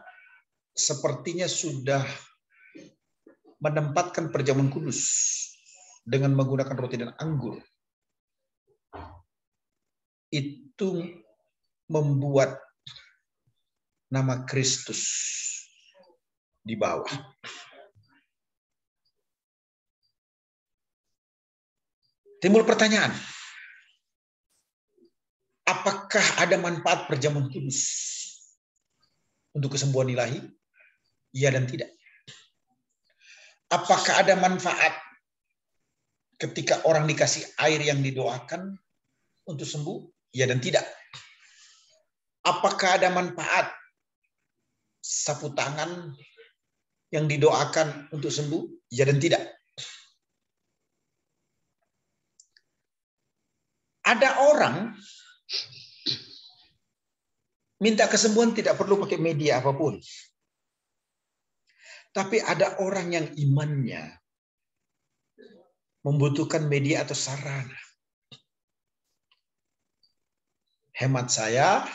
sepertinya sudah menempatkan perjamuan kudus dengan menggunakan roti dan anggur. Itu membuat nama Kristus di bawah. Timbul pertanyaan, apakah ada manfaat perjamuan kudus untuk kesembuhan ilahi? Iya dan tidak. Apakah ada manfaat ketika orang dikasih air yang didoakan untuk sembuh? Iya dan tidak. Apakah ada manfaat sapu tangan yang didoakan untuk sembuh? Iya dan tidak. Ada orang minta kesembuhan tidak perlu pakai media apapun. Tapi ada orang yang imannya membutuhkan media atau sarana. Hemat saya,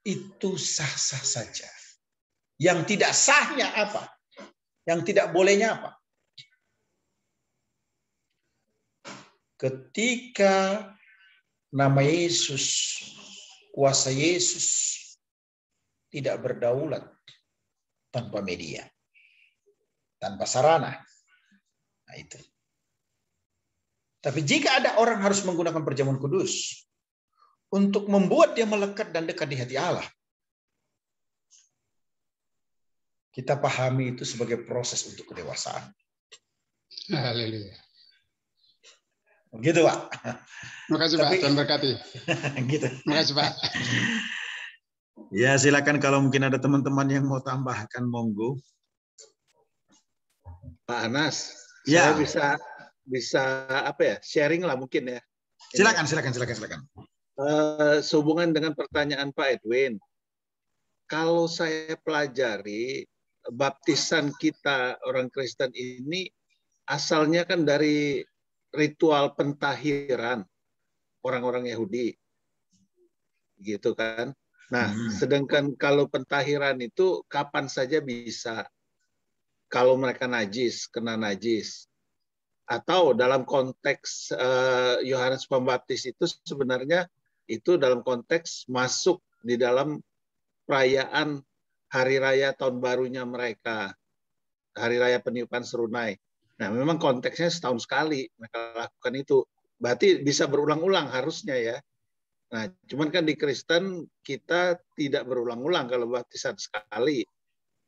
itu sah-sah saja. Yang tidak sahnya apa? Yang tidak bolehnya apa? Ketika nama Yesus, kuasa Yesus tidak berdaulat tanpa media, tanpa sarana. Nah itu. Tapi jika ada orang harus menggunakan perjamuan kudus untuk membuat dia melekat dan dekat di hati Allah, kita pahami itu sebagai proses untuk kedewasaan. Haleluya. Begitu, Pak. Makasih, Pak. Tuhan berkati. Gitu. Makasih, Pak. Ya, silakan kalau mungkin ada teman-teman yang mau tambahkan, monggo. Pak Anas, Ya. saya bisa apa ya, sharing lah mungkin ya. Silakan. Sehubungan dengan pertanyaan Pak Edwin, kalau saya pelajari baptisan kita orang Kristen ini asalnya kan dari ritual pentahiran orang-orang Yahudi, gitu kan. Nah, sedangkan kalau pentahiran itu kapan saja bisa, kalau mereka najis, kena najis. Atau dalam konteks Yohanes Pembaptis itu sebenarnya itu dalam konteks masuk di dalam perayaan hari raya tahun barunya mereka, hari raya peniupan serunai. Nah, memang konteksnya setahun sekali mereka lakukan itu. Berarti bisa berulang-ulang harusnya ya. Nah, cuman kan di Kristen kita tidak berulang-ulang kalau baptisan sekali.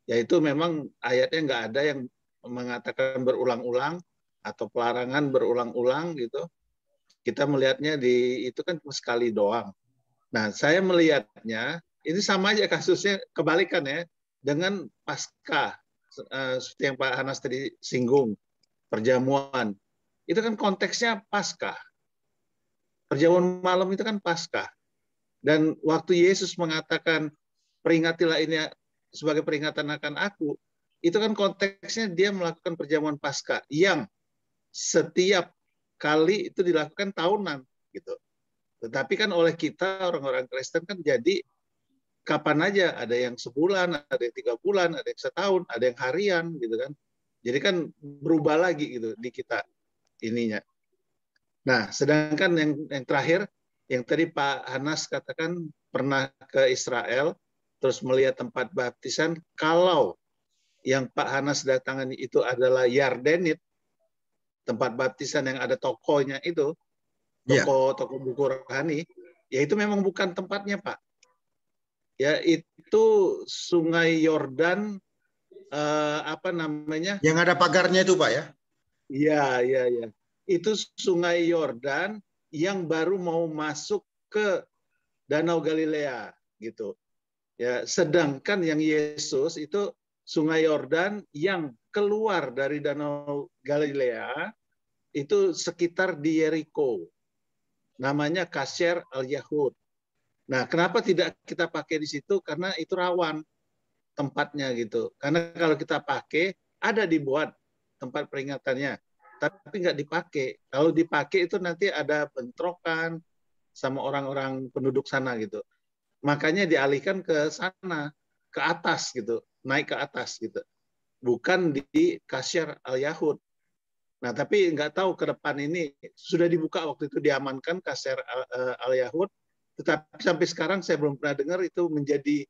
Yaitu memang ayatnya nggak ada yang mengatakan berulang-ulang atau pelarangan berulang-ulang gitu. Kita melihatnya itu kan sekali doang. Nah, saya melihatnya ini sama aja kasusnya, kebalikan ya dengan Paskah, seperti yang Pak Hanas tadi singgung, perjamuan. Itu kan konteksnya Paskah. Perjamuan malam itu kan Paskah. Dan waktu Yesus mengatakan peringatilah ini sebagai peringatan akan aku, itu kan konteksnya dia melakukan perjamuan Paskah yang setiap kali itu dilakukan tahunan gitu. Tetapi kan oleh kita orang-orang Kristen kan jadi kapan aja, ada yang sebulan, ada yang 3 bulan, ada yang setahun, ada yang harian gitu kan. Jadi kan berubah lagi gitu di kita ininya. Nah, sedangkan yang terakhir, yang tadi Pak Hanas katakan pernah ke Israel, terus melihat tempat baptisan, kalau yang Pak Hanas datangani itu adalah Yardenit, tempat baptisan yang ada tokonya itu, toko buku rohani, ya itu memang bukan tempatnya, Pak. Ya itu Sungai Yordan, apa namanya? Yang ada pagarnya itu, Pak ya? Iya. Itu Sungai Yordan yang baru mau masuk ke Danau Galilea gitu. Ya, sedangkan yang Yesus itu Sungai Yordan yang keluar dari Danau Galilea itu sekitar di Yeriko. Namanya Kasher al-Yahud. Nah, kenapa tidak kita pakai di situ? Karena itu rawan tempatnya gitu. Karena kalau kita pakai, ada dibuat tempat peringatannya, tapi nggak dipakai. Kalau dipakai itu nanti ada bentrokan sama orang-orang penduduk sana gitu. Makanya dialihkan ke sana, ke atas gitu, naik ke atas gitu. Bukan di Kasher al-Yahud. Nah, tapi nggak tahu ke depan ini sudah dibuka waktu itu diamankan Kasher al-Yahud, tetapi sampai sekarang saya belum pernah dengar itu menjadi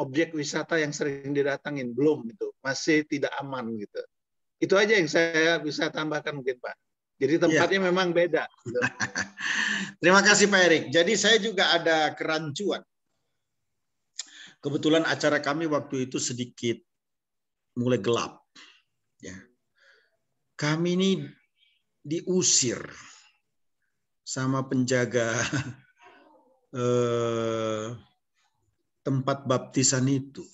objek wisata yang sering didatangin, belum itu, masih tidak aman gitu. Itu aja yang saya bisa tambahkan mungkin Pak. Jadi tempatnya memang beda. Gitu. Terima kasih Pak Erik. Jadi saya juga ada kerancuan. Kebetulan acara kami waktu itu sedikit mulai gelap. Ya. Kami ini diusir sama penjaga tempat baptisan itu.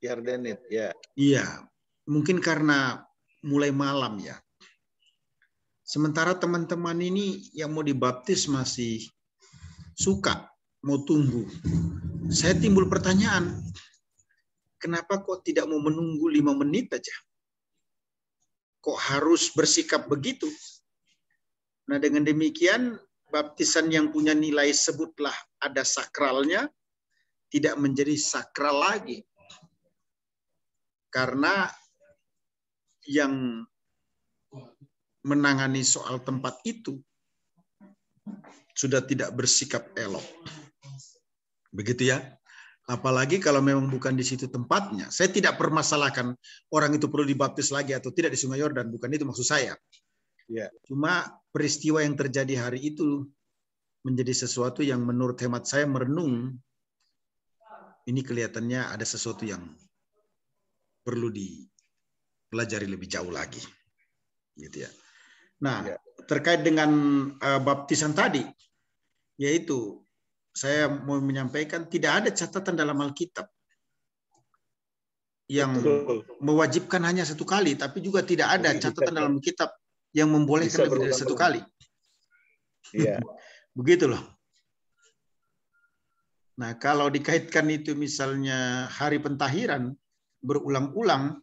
Yardenit, ya. Iya, mungkin karena mulai malam ya. Sementara teman-teman ini yang mau dibaptis masih suka, mau tunggu. Saya timbul pertanyaan, kenapa kok tidak mau menunggu 5 menit aja? Kok harus bersikap begitu? Nah, dengan demikian, baptisan yang punya nilai sebutlah ada sakralnya, tidak menjadi sakral lagi. Karena yang menangani soal tempat itu sudah tidak bersikap elok. Begitu ya. Apalagi kalau memang bukan di situ tempatnya. Saya tidak permasalahkan orang itu perlu dibaptis lagi atau tidak di Sungai Yordan. Bukan itu maksud saya. Ya. Cuma peristiwa yang terjadi hari itu menjadi sesuatu yang menurut hemat saya merenung. Ini kelihatannya ada sesuatu yang perlu dipelajari lebih jauh lagi. Gitu ya. Nah, terkait dengan baptisan tadi, yaitu saya mau menyampaikan tidak ada catatan dalam Alkitab yang mewajibkan hanya 1 kali, tapi juga tidak ada catatan dalam Alkitab yang membolehkan lebih dari 1 kali. Iya. Begitu loh. Nah, kalau dikaitkan itu misalnya hari pentahiran berulang-ulang,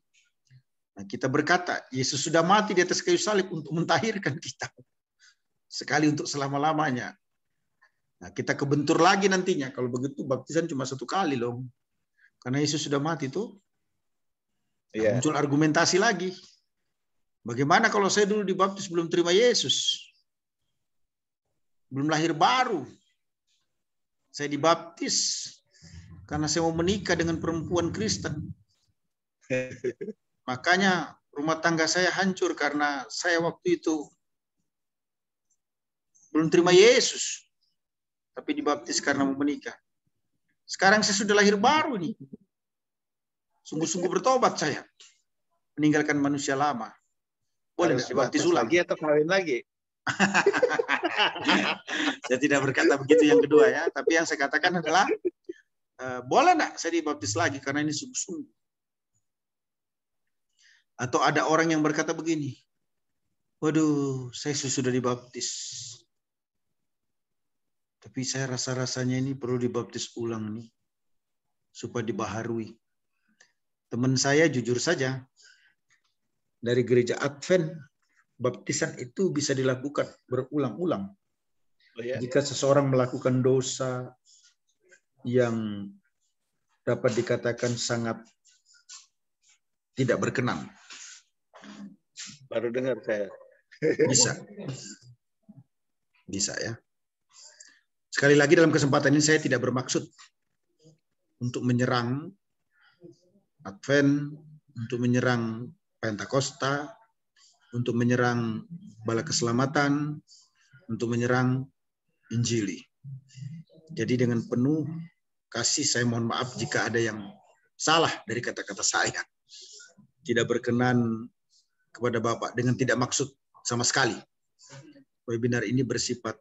nah kita berkata, Yesus sudah mati di atas kayu salib untuk mentahirkan kita. Sekali untuk selama-lamanya. Nah, kita kebentur lagi nantinya. Kalau begitu baptisan cuma 1 kali loh. Karena Yesus sudah mati tuh. Nah, muncul argumentasi lagi. Bagaimana kalau saya dulu dibaptis belum terima Yesus? Belum lahir baru. Saya dibaptis karena saya mau menikah dengan perempuan Kristen. Makanya rumah tangga saya hancur karena saya waktu itu belum terima Yesus. Tapi dibaptis karena mau menikah. Sekarang saya sudah lahir baru nih. Sungguh-sungguh bertobat saya. Meninggalkan manusia lama. Boleh harus dibaptis ulang? Lagi atau kawin lagi? Saya tidak berkata begitu yang kedua ya. Tapi yang saya katakan adalah, boleh enggak saya dibaptis lagi karena ini sungguh-sungguh. Atau ada orang yang berkata begini, waduh saya sudah dibaptis. Tapi saya rasa-rasanya ini perlu dibaptis ulang nih. Supaya dibaharui. Teman saya jujur saja, dari gereja Advent, baptisan itu bisa dilakukan berulang-ulang. Jika seseorang melakukan dosa yang dapat dikatakan sangat tidak berkenan. Baru dengar saya. Bisa ya. Sekali lagi dalam kesempatan ini saya tidak bermaksud untuk menyerang Advent, untuk menyerang Pentakosta, untuk menyerang Bala Keselamatan, untuk menyerang Injili. Jadi dengan penuh kasih saya mohon maaf jika ada yang salah dari kata-kata saya. Tidak berkenan kepada Bapak dengan tidak maksud sama sekali. Webinar ini bersifat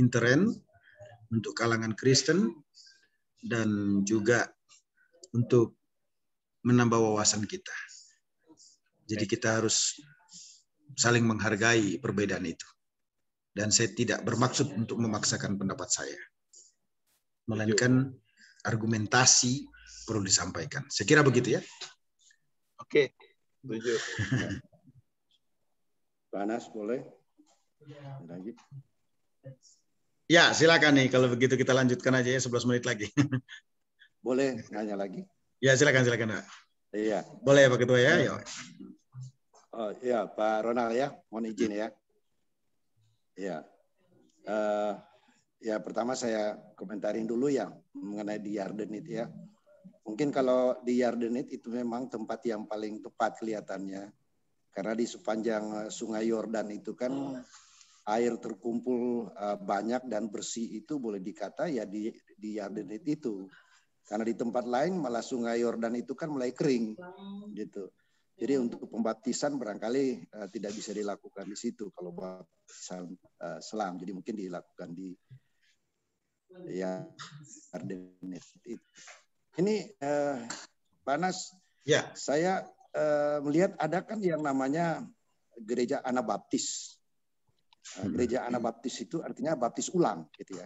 intern untuk kalangan Kristen dan juga untuk menambah wawasan kita. Jadi kita harus saling menghargai perbedaan itu. Dan saya tidak bermaksud untuk memaksakan pendapat saya. Melainkan argumentasi perlu disampaikan. Saya kira begitu ya. Oke, setuju. Panas boleh? Lanjut. Ya, silakan nih. Kalau begitu kita lanjutkan aja ya 11 menit lagi. Boleh nanya lagi? Ya, silakan Pak. Iya. Boleh ya Pak Ketua ya. Yuk. Oh ya, Pak Ronald ya, mohon izin ya. Ya, ya pertama saya komentarin dulu ya mengenai di Yardenit ya. Mungkin kalau di Yardenit itu memang tempat yang paling tepat kelihatannya, karena di sepanjang Sungai Yordan itu kan air terkumpul banyak dan bersih itu boleh dikata ya di Yardenit itu. Karena di tempat lain malah Sungai Yordan itu kan mulai kering gitu. Jadi untuk pembaptisan barangkali tidak bisa dilakukan di situ kalau baptisan selam. Jadi mungkin dilakukan di Yardenit itu. Ini Panas, ya. Saya melihat ada kan yang namanya gereja Anabaptis. Gereja Anabaptis itu artinya baptis ulang, gitu ya.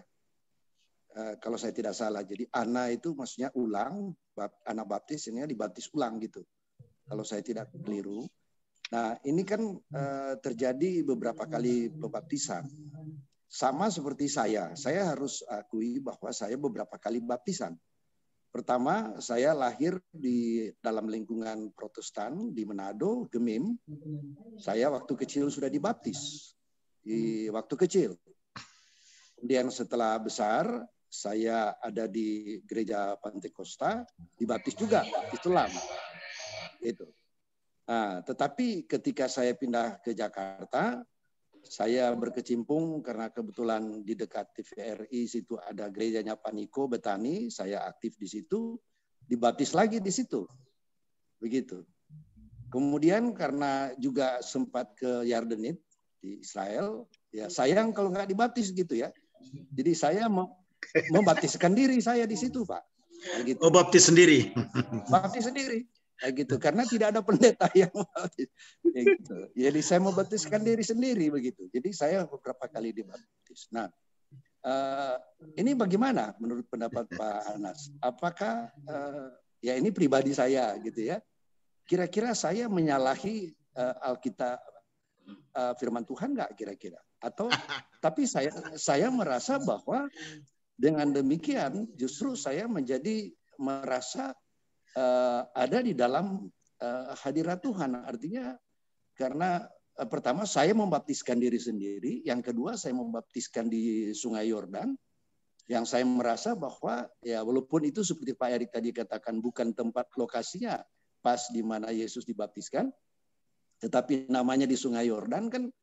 Kalau saya tidak salah, jadi Ana itu maksudnya ulang, Anabaptis ini dibaptis ulang gitu. Kalau saya tidak keliru. Nah ini kan terjadi beberapa kali pembaptisan. Sama seperti saya harus akui bahwa saya beberapa kali baptisan. Pertama, saya lahir di dalam lingkungan Protestan di Manado, Gemim. Saya waktu kecil sudah dibaptis. Di waktu kecil. Kemudian setelah besar, saya ada di gereja Pentakosta, dibaptis juga, baptis selam. Itu. Nah, tetapi ketika saya pindah ke Jakarta, saya berkecimpung karena kebetulan di dekat TVRI situ ada gerejanya Paniko Betani, saya aktif di situ, dibaptis lagi di situ. Begitu. Kemudian karena juga sempat ke Yardenit di Israel, ya sayang kalau nggak dibaptis gitu ya. Jadi saya membaptiskan diri saya di situ, Pak. Gitu. Oh, baptis sendiri. Baptis sendiri. Gitu, karena tidak ada pendeta yang membaptis. Gitu. Jadi saya membaptiskan diri sendiri begitu. Jadi saya beberapa kali dibaptis. Nah, ini bagaimana menurut pendapat Pak Anas? Apakah ya ini pribadi saya gitu ya? Kira-kira saya menyalahi Alkitab firman Tuhan nggak kira-kira? Atau tapi saya merasa bahwa dengan demikian justru saya merasa ada di dalam hadirat Tuhan. Artinya karena pertama saya membaptiskan diri sendiri, yang kedua saya membaptiskan di Sungai Yordan, yang saya merasa bahwa ya walaupun itu seperti Pak Erik tadi katakan bukan tempat lokasinya pas di mana Yesus dibaptiskan, tetapi namanya di Sungai Yordan kan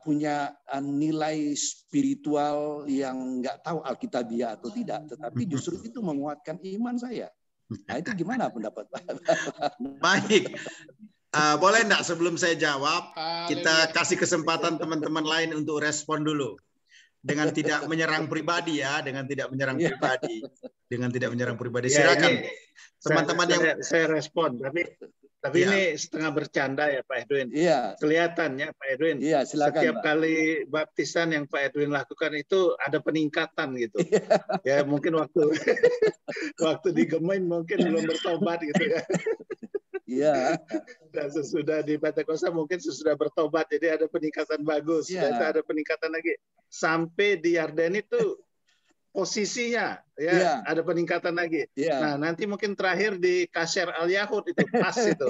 punya nilai spiritual yang nggak tahu Alkitabiah atau tidak, tetapi justru itu menguatkan iman saya. Nah itu gimana pendapat Pak? Baik. Boleh enggak sebelum saya jawab, kita kasih kesempatan teman-teman lain untuk respon dulu. Dengan tidak menyerang pribadi ya, dengan tidak menyerang pribadi. Dengan tidak menyerang pribadi. Silakan. Teman-teman yang saya respon, tapi Tapi Iya. ini setengah bercanda ya Pak Edwin. Iya, Kelihatannya Pak Edwin, iya silakan setiap Pak. kali baptisan yang Pak Edwin lakukan itu ada peningkatan gitu. Ya mungkin waktu waktu di Gemen mungkin belum bertobat gitu ya. Iya. Dan sesudah di Pentakosta mungkin sesudah bertobat, jadi ada peningkatan bagus. Iya. Sudah itu ada peningkatan lagi. Sampai di Yarden itu posisinya ya Iya. ada peningkatan lagi. Iya. Nah nanti mungkin terakhir di Kasher Al Yahud itu pas itu.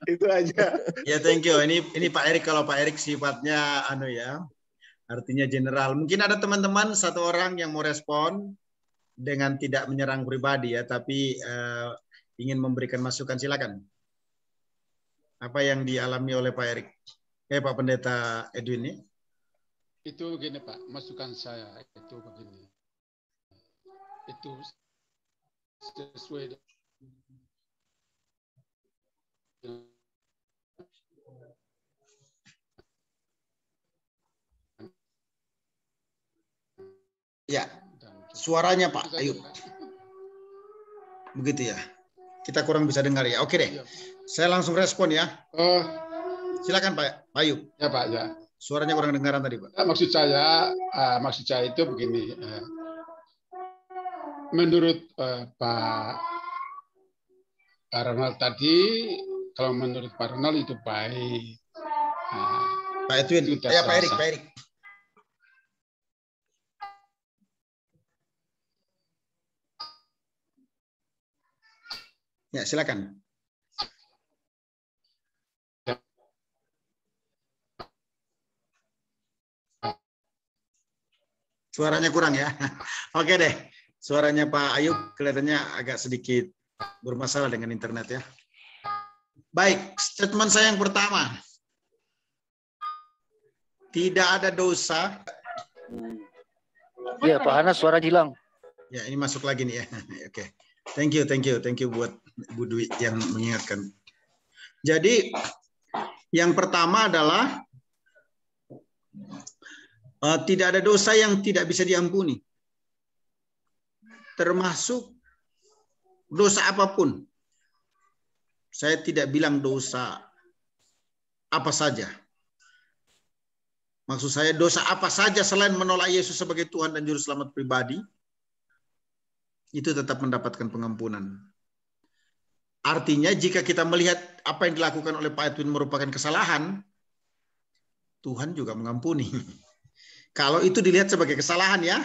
Itu aja. Ya, thank you. Ini Pak Erik, kalau Pak Erik sifatnya ya, artinya general. Mungkin ada teman-teman satu orang yang mau respon dengan tidak menyerang pribadi ya, tapi ingin memberikan masukan, silakan. Apa yang dialami oleh Pak Erik? Pak Pendeta Edwin nih. Itu begini Pak, masukan saya itu begini. Itu sesuai dengan Ya, suaranya Pak Ayub. Begitu ya. Kita kurang bisa dengar ya. Oke deh. Saya langsung respon ya. Oh, Silakan Pak Ayub. ya Pak ya. Suaranya kurang dengaran tadi Pak. Maksud saya itu begini. Menurut Pak Ronald tadi, kalau menurut Pak Ronald itu baik. Pak Edwin. Ya Pak Erik, Pak Erik. Ya, silakan. Suaranya kurang ya. Oke deh. Suaranya Pak Ayub kelihatannya agak sedikit bermasalah dengan internet ya. Baik, statement saya yang pertama. Tidak ada dosa. Iya, Pak Hanas suara hilang. Ya, ini masuk lagi nih ya. Oke. Thank you buat Bu Dwi yang mengingatkan. Jadi, yang pertama adalah tidak ada dosa yang tidak bisa diampuni. Termasuk dosa apapun. Saya tidak bilang dosa apa saja. Maksud saya dosa apa saja selain menolak Yesus sebagai Tuhan dan Juru Selamat pribadi, itu tetap mendapatkan pengampunan. Artinya jika kita melihat apa yang dilakukan oleh Pak Edwin merupakan kesalahan, Tuhan juga mengampuni. Kalau itu dilihat sebagai kesalahan ya.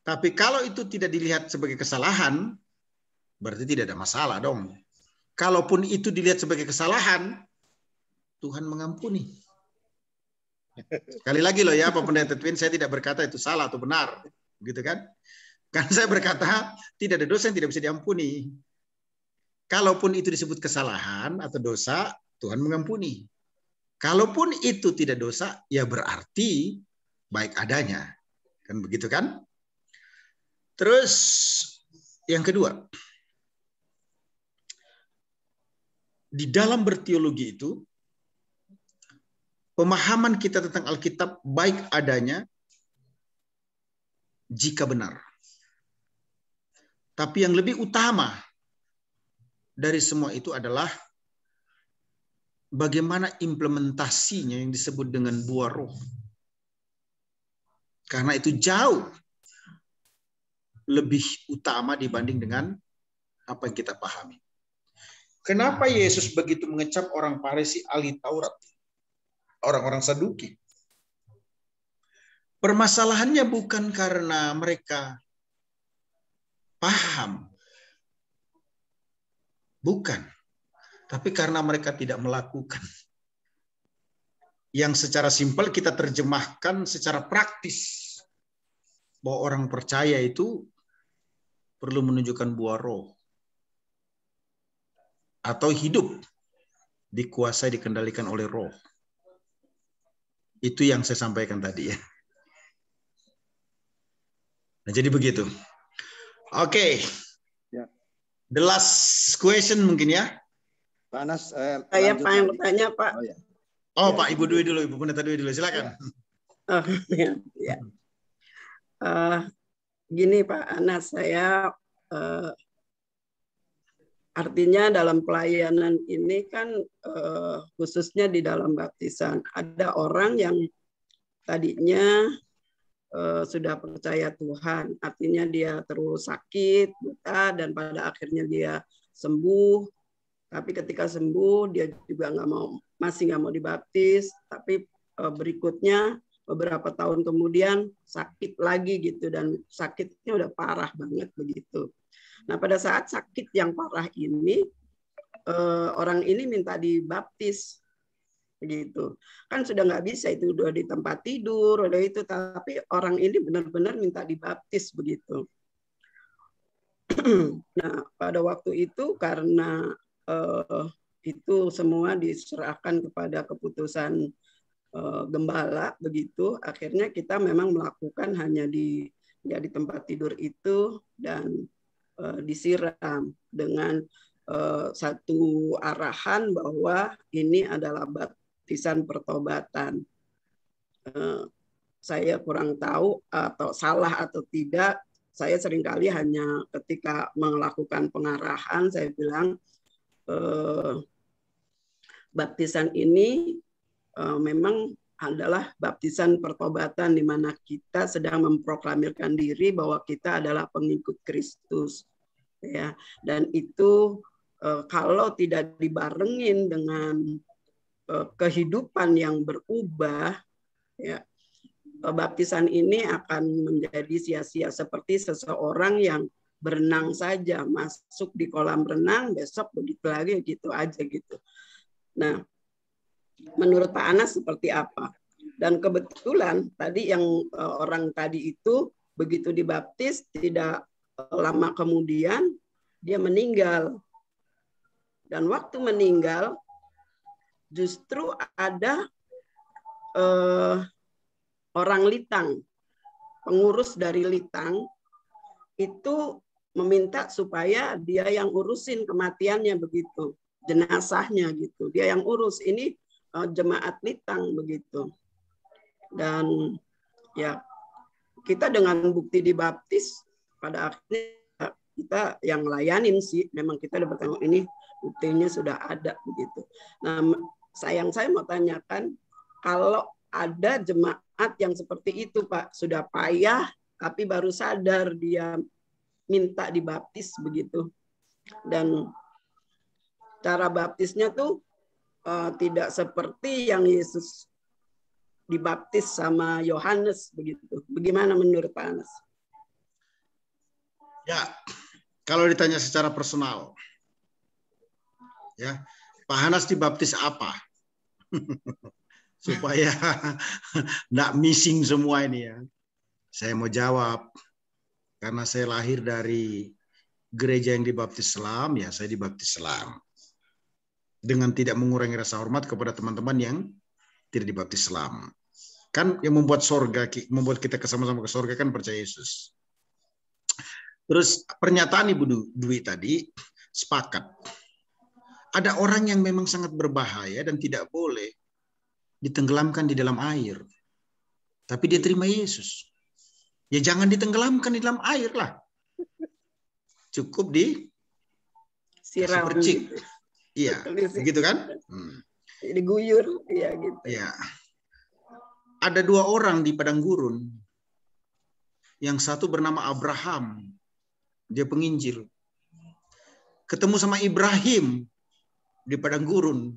Tapi kalau itu tidak dilihat sebagai kesalahan, berarti tidak ada masalah dong. Kalaupun itu dilihat sebagai kesalahan, Tuhan mengampuni. Sekali lagi loh ya, Pak Pendeta Edwin, saya tidak berkata itu salah atau benar. Gitu kan? Karena saya berkata, tidak ada dosa yang tidak bisa diampuni. Kalaupun itu disebut kesalahan atau dosa, Tuhan mengampuni. Kalaupun itu tidak dosa, ya berarti baik adanya. Kan begitu kan? Terus yang kedua, di dalam berteologi itu, pemahaman kita tentang Alkitab baik adanya jika benar. Tapi yang lebih utama dari semua itu adalah bagaimana implementasinya yang disebut dengan buah roh. Karena itu jauh lebih utama dibanding dengan apa yang kita pahami. Kenapa Yesus begitu mengecam orang Farisi ahli Taurat? Orang-orang Saduki. Permasalahannya bukan karena mereka paham. Bukan. Tapi karena mereka tidak melakukan. Yang secara simpel kita terjemahkan secara praktis. Bahwa orang percaya itu perlu menunjukkan buah roh. Atau hidup dikuasai, dikendalikan oleh roh. Itu yang saya sampaikan tadi ya. Nah, jadi begitu. Oke. Ya. The last question mungkin ya. Pak Anas, saya Pak yang bertanya Pak. Oh, ya. Pak Ibu Dwi dulu, Ibu Pendeta Dwi dulu, silakan. Oh, ya. Gini Pak Anas, saya Artinya dalam pelayanan ini kan khususnya di dalam baptisan ada orang yang tadinya sudah percaya Tuhan, artinya dia terus sakit, buta, dan pada akhirnya dia sembuh. Tapi ketika sembuh dia juga masih nggak mau dibaptis. Tapi berikutnya beberapa tahun kemudian sakit lagi gitu, dan sakitnya udah parah banget begitu. Nah, pada saat sakit yang parah ini, orang ini minta dibaptis, begitu. Kan sudah nggak bisa, itu udah di tempat tidur, udah itu, tapi orang ini benar-benar minta dibaptis begitu. Nah, pada waktu itu karena itu semua diserahkan kepada keputusan gembala begitu, akhirnya kita memang melakukan hanya di tempat tidur itu, dan disiram dengan satu arahan bahwa ini adalah baptisan pertobatan. Saya kurang tahu atau salah atau tidak. Saya seringkali hanya ketika melakukan pengarahan saya bilang baptisan ini memang adalah baptisan pertobatan, di mana kita sedang memproklamirkan diri bahwa kita adalah pengikut Kristus, ya. Dan itu kalau tidak dibarengin dengan kehidupan yang berubah, ya, baptisan ini akan menjadi sia-sia, seperti seseorang yang berenang saja, masuk di kolam renang, besok begitu lagi, gitu aja gitu. Nah, menurut Pak Anas seperti apa? Dan kebetulan tadi yang orang tadi itu begitu dibaptis, tidak lama kemudian dia meninggal. Dan waktu meninggal justru ada orang Litang, pengurus dari Litang itu meminta supaya dia yang urusin kematiannya begitu, jenazahnya gitu. Dia yang urus, ini jemaat Litang begitu. Dan ya kita dengan bukti dibaptis pada akhirnya kita yang layanin sih, memang kita udah bertanggung, ini buktinya sudah ada begitu. Nah, saya mau tanyakan, kalau ada jemaat yang seperti itu Pak, sudah payah tapi baru sadar dia minta dibaptis begitu, dan cara baptisnya tuh tidak seperti yang Yesus dibaptis sama Yohanes begitu. Bagaimana menurut Pak Anas? Ya, kalau ditanya secara personal, ya, Pak Anas dibaptis apa? Supaya nggak missing semua ini ya. Saya mau jawab, karena saya lahir dari gereja yang dibaptis Islam, ya saya dibaptis Islam. Dengan tidak mengurangi rasa hormat kepada teman-teman yang tidak dibaptis Islam. Kan yang membuat kita sama-sama ke surga kan percaya Yesus. Terus pernyataan Ibu Dwi tadi sepakat. Ada orang yang memang sangat berbahaya dan tidak boleh ditenggelamkan di dalam air. Tapi dia terima Yesus. Ya jangan ditenggelamkan di dalam air lah. Cukup siram. Percik. Iya, begitu kan? Diguyur, ya gitu. Ya. Ada dua orang di padang gurun. Yang satu bernama Abraham. Dia penginjil. Ketemu sama Ibrahim di padang gurun.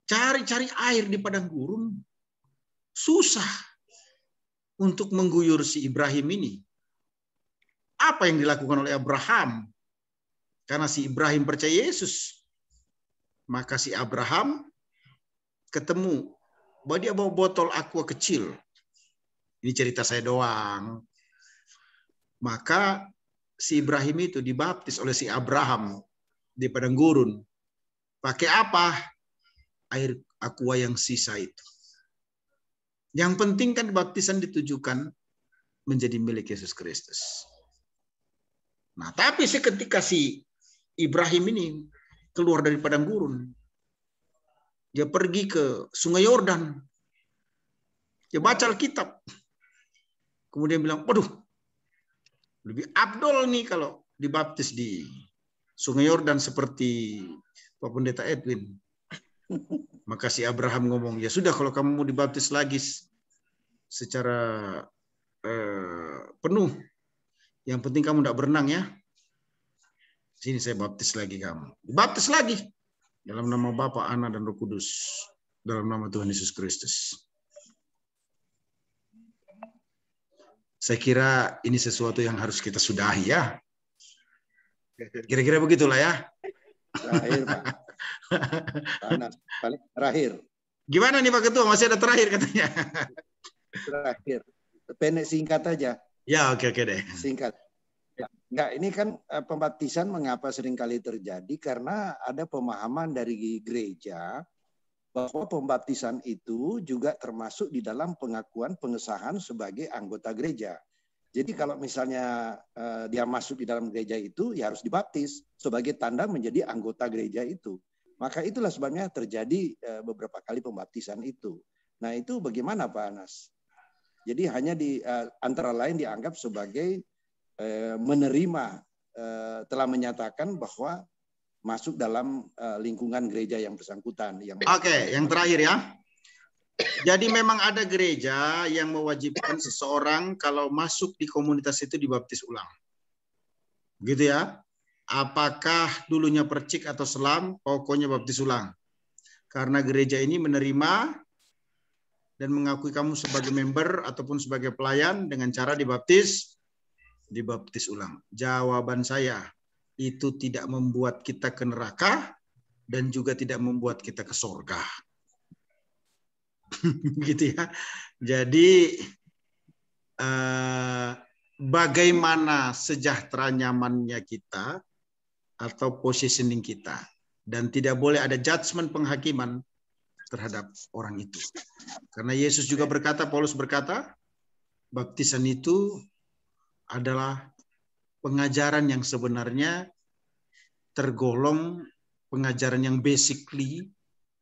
Cari-cari air di padang gurun susah untuk mengguyur si Ibrahim ini. Apa yang dilakukan oleh Abraham? Karena si Ibrahim percaya Yesus, maka si Abraham ketemu bahwa dia bawa botol aqua kecil. Ini cerita saya doang. Maka si Ibrahim itu dibaptis oleh si Abraham di padang gurun. Pakai apa? Air aqua yang sisa itu. Yang penting kan baptisan ditujukan menjadi milik Yesus Kristus. Nah, tapi seketika si Ibrahim ini keluar dari padang gurun, dia pergi ke Sungai Yordan. Dia baca Alkitab. Kemudian bilang, waduh, Lebih abdol nih kalau dibaptis di Sungai Yordan seperti Pak Pendeta Edwin. Maka si Abraham ngomong, ya sudah kalau kamu mau dibaptis lagi secara penuh, yang penting kamu tidak berenang ya. Sini saya baptis lagi kamu. Dibaptis lagi dalam nama Bapa, Anak, dan Roh Kudus, dalam nama Tuhan Yesus Kristus. Saya kira ini sesuatu yang harus kita sudahi ya. Kira-kira begitulah ya. Terakhir, Pak. Paling terakhir. Gimana nih Pak Ketua? Masih ada terakhir katanya. Terakhir. Pendek singkat aja. Ya, oke deh. Singkat. Ya. Enggak, ini kan pembaptisan mengapa seringkali terjadi karena ada pemahaman dari gereja bahwa pembaptisan itu juga termasuk di dalam pengakuan pengesahan sebagai anggota gereja. Jadi kalau misalnya dia masuk di dalam gereja itu, ya harus dibaptis sebagai tanda menjadi anggota gereja itu. Maka itulah sebabnya terjadi beberapa kali pembaptisan itu. Nah itu bagaimana Pak Anas? Jadi hanya antara lain dianggap sebagai menerima, telah menyatakan bahwa masuk dalam lingkungan gereja yang bersangkutan. Oke, yang terakhir ya. Jadi memang ada gereja yang mewajibkan seseorang kalau masuk di komunitas itu dibaptis ulang. Gitu ya. Apakah dulunya percik atau selam, pokoknya baptis ulang. Karena gereja ini menerima dan mengakui kamu sebagai member ataupun sebagai pelayan dengan cara dibaptis ulang. Jawaban saya, itu tidak membuat kita ke neraka dan juga tidak membuat kita ke surga. Gitu ya. Jadi bagaimana sejahtera nyamannya kita atau positioning kita, dan tidak boleh ada judgement penghakiman terhadap orang itu. Karena Yesus juga berkata, Paulus berkata, baptisan itu adalah pengajaran yang sebenarnya tergolong pengajaran yang basically,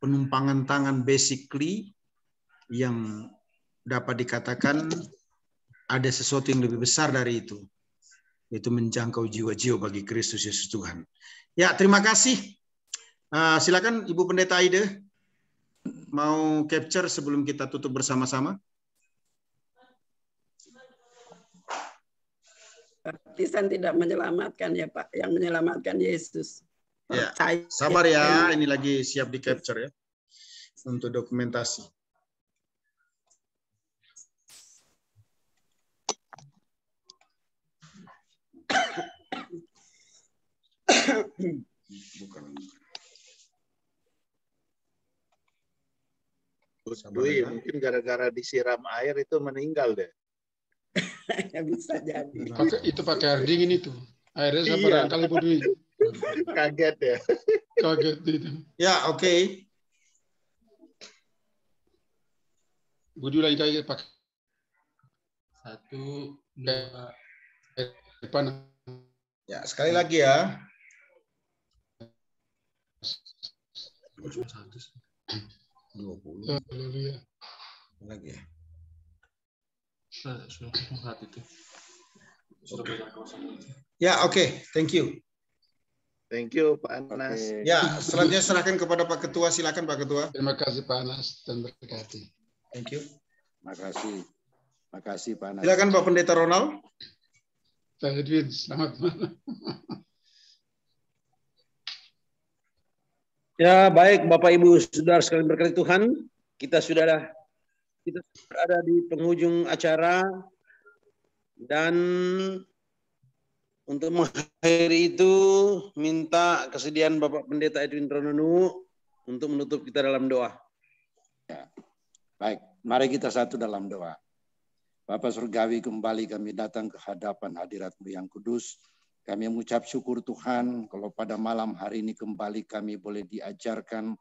penumpangan tangan basically, yang dapat dikatakan ada sesuatu yang lebih besar dari itu, yaitu menjangkau jiwa-jiwa bagi Kristus Yesus Tuhan. Ya, terima kasih. Silakan Ibu Pendeta Aide, mau capture sebelum kita tutup bersama-sama. Baptisan tidak menyelamatkan ya Pak, yang menyelamatkan Yesus. Ya, sabar ya, ini lagi siap di capture ya, untuk dokumentasi. Bukan. Dwi, mungkin gara-gara disiram air itu meninggal deh. Ya bisa jadi. Itu pakai air dingin itu. Airnya sama kali Bu Dwi. Kaget ya. Kaget itu. Ya, oke. Bu Dwi lagi kaget pakai 1, 2, panas. Ya, sekali lagi ya. 1. 20. Haleluya. Lagi ya. Sudah saat itu. Ya, oke. Thank you. Thank you Pak Anas. Oke. Ya, selanjutnya serahkan kepada Pak Ketua. Silakan Pak Ketua. Terima kasih Pak Anas dan berkati. Thank you. Makasih. Makasih Pak Anas. Silakan Pak Pendeta Ronald. Pak Edwin, selamat malam. Ya, baik Bapak Ibu Saudara sekalian berkati Tuhan, kita berada di penghujung acara, dan untuk mengakhiri itu minta kesediaan Bapak Pendeta Edwin Rononu untuk menutup kita dalam doa. Ya. Baik, mari kita satu dalam doa. Bapa Surgawi, kembali kami datang ke hadapan hadirat-Mu yang kudus. Kami mengucap syukur Tuhan kalau pada malam hari ini kembali kami boleh diajarkan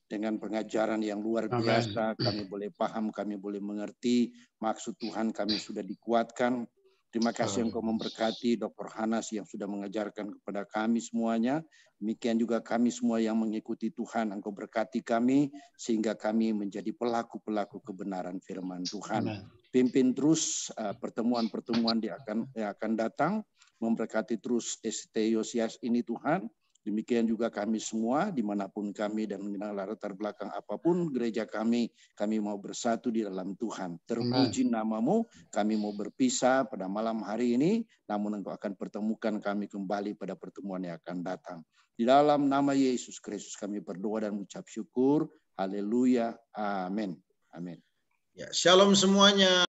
dengan pengajaran yang luar biasa. Kami boleh paham, kami boleh mengerti maksud Tuhan, kami sudah dikuatkan. Terima kasih Engkau memberkati Dr. Hanas yang sudah mengajarkan kepada kami semuanya. Demikian juga kami semua yang mengikuti Tuhan, Engkau berkati kami sehingga kami menjadi pelaku-pelaku kebenaran firman Tuhan. Amen. pimpin terus pertemuan-pertemuan yang akan datang, memberkati terus ST Yosias ini Tuhan. Demikian juga kami semua, dimanapun kami dan latar belakang apapun gereja kami mau bersatu di dalam Tuhan. Terpuji namamu, kami mau berpisah pada malam hari ini, namun Engkau akan pertemukan kami kembali pada pertemuan yang akan datang. Di dalam nama Yesus Kristus kami berdoa dan mengucap syukur. Haleluya. Amin. Amin. Ya, shalom semuanya.